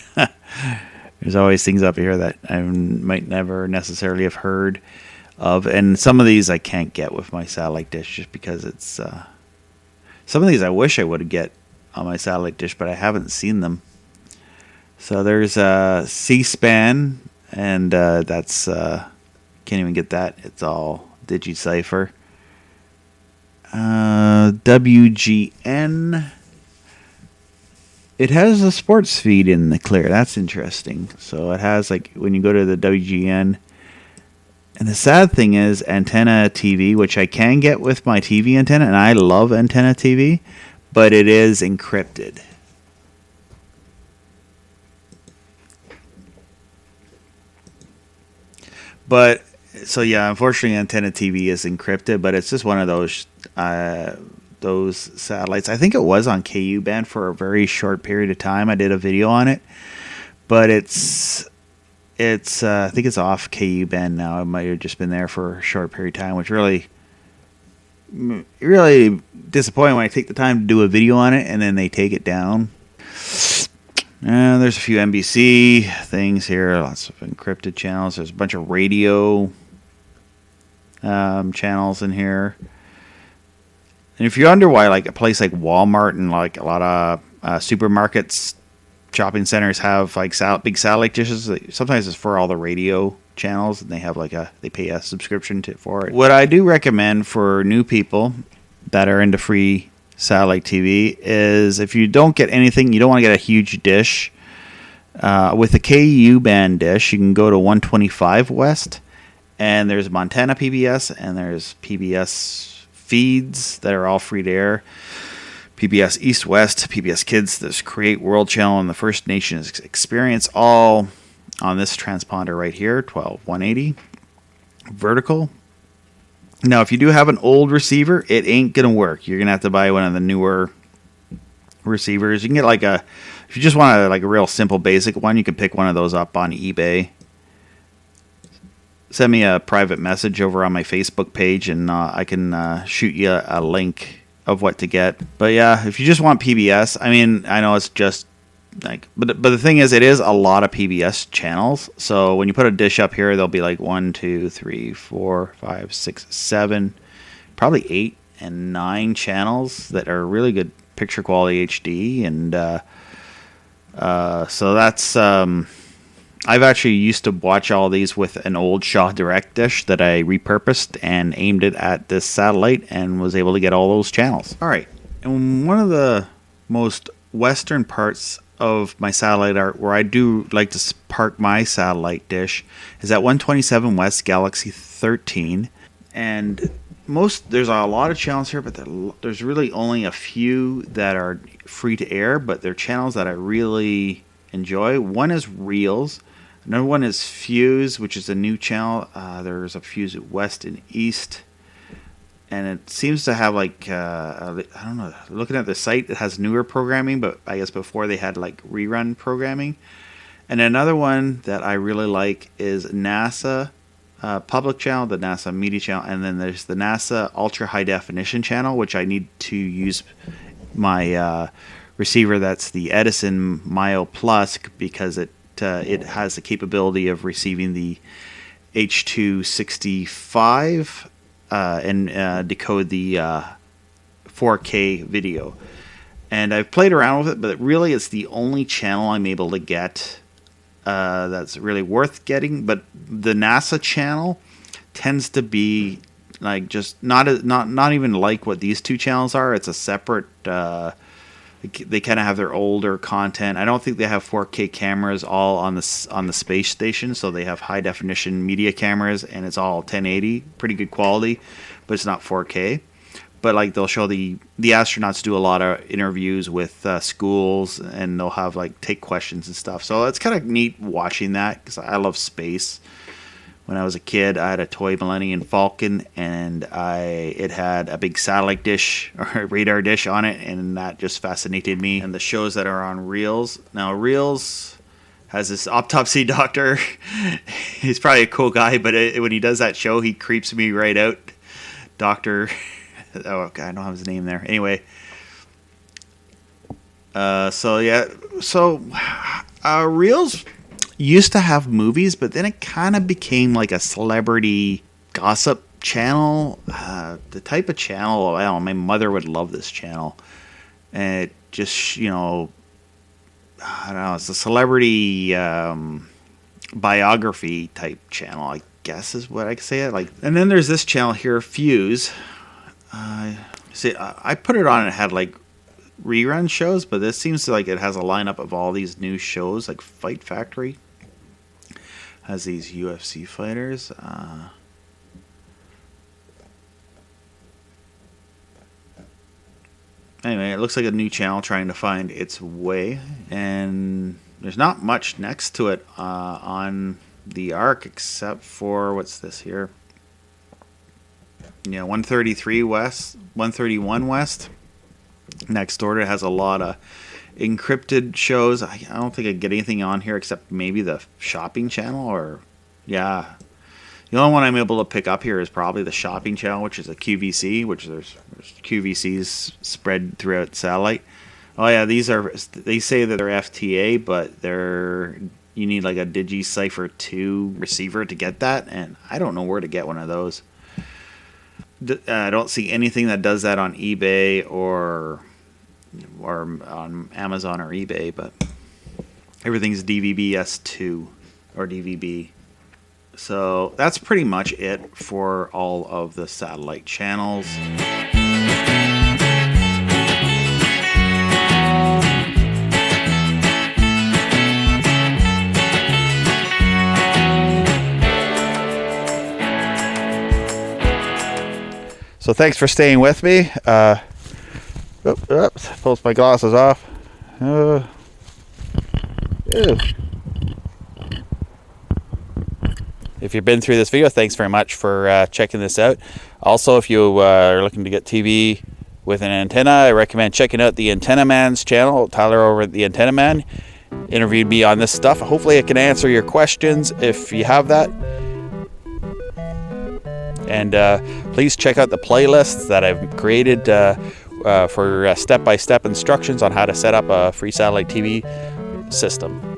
S1: There's always things up here that I might never necessarily have heard of. And some of these I can't get with my satellite dish just because it's... some of these I wish I would get on my satellite dish, but I haven't seen them. So there's C-SPAN, and that's... can't even get that. It's all DigiCipher. WGN. It has a sports feed in the clear. That's interesting. So it has, like, when you go to the WGN... And the sad thing is, Antenna TV, which I can get with my TV antenna, and I love Antenna TV, but it is encrypted. But, so yeah, unfortunately, Antenna TV is encrypted, but it's just one of those satellites. I think it was on KU band for a very short period of time. I did a video on it, but it's I think it's off KU band now. It might have just been there for a short period of time, which really disappointing when I take the time to do a video on it and then they take it down. There's a few NBC things here, lots of encrypted channels. There's a bunch of radio channels in here. And if you wonder why, like, a place like Walmart and like a lot of supermarkets, shopping centers have like big satellite dishes, sometimes it's for all the radio channels, and they have they pay a subscription for it. What I do recommend for new people that are into free satellite TV is, if you don't get anything, you don't want to get a huge dish. With the KU band dish, you can go to 125 West, and there's Montana PBS, and there's PBS feeds that are all free to air. PBS East West, PBS Kids, there's Create World Channel, and the First Nations Experience, all on this transponder right here, 12180 vertical. Now, if you do have an old receiver, it ain't going to work. You're going to have to buy one of the newer receivers. You can get like if you just want a real simple basic one, you can pick one of those up on eBay. Send me a private message over on my Facebook page, and I can shoot you a link of what to get. But yeah, if you just want PBS, I mean, I know it's just but the thing is, it is a lot of PBS channels. So when you put a dish up here, there'll be like 1, 2, 3, 4, 5, 6, 7, probably 8 and 9 channels that are really good picture quality HD. And so that's I've actually used to watch all these with an old Shaw Direct dish that I repurposed and aimed it at this satellite and was able to get all those channels. All right, and one of the most western parts of my satellite art, where I do like to park my satellite dish, is at 127 West Galaxy 13. And there's a lot of channels here, but there's really only a few that are free to air, but they're channels that I really enjoy. One is Reelz. Another one is Fuse, which is a new channel. There's a Fuse West and East. And it seems to have I don't know, looking at the site, it has newer programming, but I guess before they had rerun programming. And another one that I really like is NASA Public Channel, the NASA Media Channel, and then there's the NASA Ultra High Definition Channel, which I need to use my receiver that's the Edison Myo Plus, because it has the capability of receiving the H.265 and decode the 4K video. And I've played around with it, but really it's the only channel I'm able to get that's really worth getting. But the NASA channel tends to be just not even like what these two channels are. It's a separate. They kind of have their older content. I don't think they have 4K cameras all on the space station, so they have high definition media cameras, and it's all 1080, pretty good quality, but it's not 4K. But they'll show the astronauts do a lot of interviews with schools, and they'll have take questions and stuff. So it's kind of neat watching that, because I love space. When I was a kid, I had a toy Millennium Falcon, and it had a big satellite dish or a radar dish on it, and that just fascinated me. And the shows that are on Reelz. Now, Reelz has this autopsy doctor. He's probably a cool guy, but when he does that show, he creeps me right out. Doctor, oh God, I don't have his name there. Anyway, Reelz used to have movies, but then it kind of became like a celebrity gossip channel. The type of channel, I don't know, my mother would love this channel. And it just, I don't know, it's a celebrity biography type channel, I guess is what I could say it. And then there's this channel here, Fuse. See, I put it on and it had rerun shows, but this seems to it has a lineup of all these new shows, like Fight Factory has these UFC fighters. Anyway, it looks like a new channel trying to find its way, and there's not much next to it on the arc except for, what's this here? Yeah, 133 West, 131 West. Next door, it has a lot of encrypted shows. I don't think I get anything on here except maybe the shopping channel, or yeah. The only one I'm able to pick up here is probably the shopping channel, which is a QVC, which there's QVCs spread throughout satellite. Oh yeah, they say that they're FTA, but you need a Digi-Cipher 2 receiver to get that, and I don't know where to get one of those. I don't see anything that does that on eBay or on Amazon or eBay, but everything's DVB-S2 or DVB. So that's pretty much it for all of the satellite channels. So thanks for staying with me. Oops, pulls my glasses off. If you've been through this video, thanks very much for checking this out. Also, if you are looking to get TV with an antenna, I recommend checking out the Antenna Man's channel. Tyler over at the Antenna Man interviewed me on this stuff. Hopefully I can answer your questions if you have that. And please check out the playlists that I've created for step-by-step instructions on how to set up a free satellite TV system.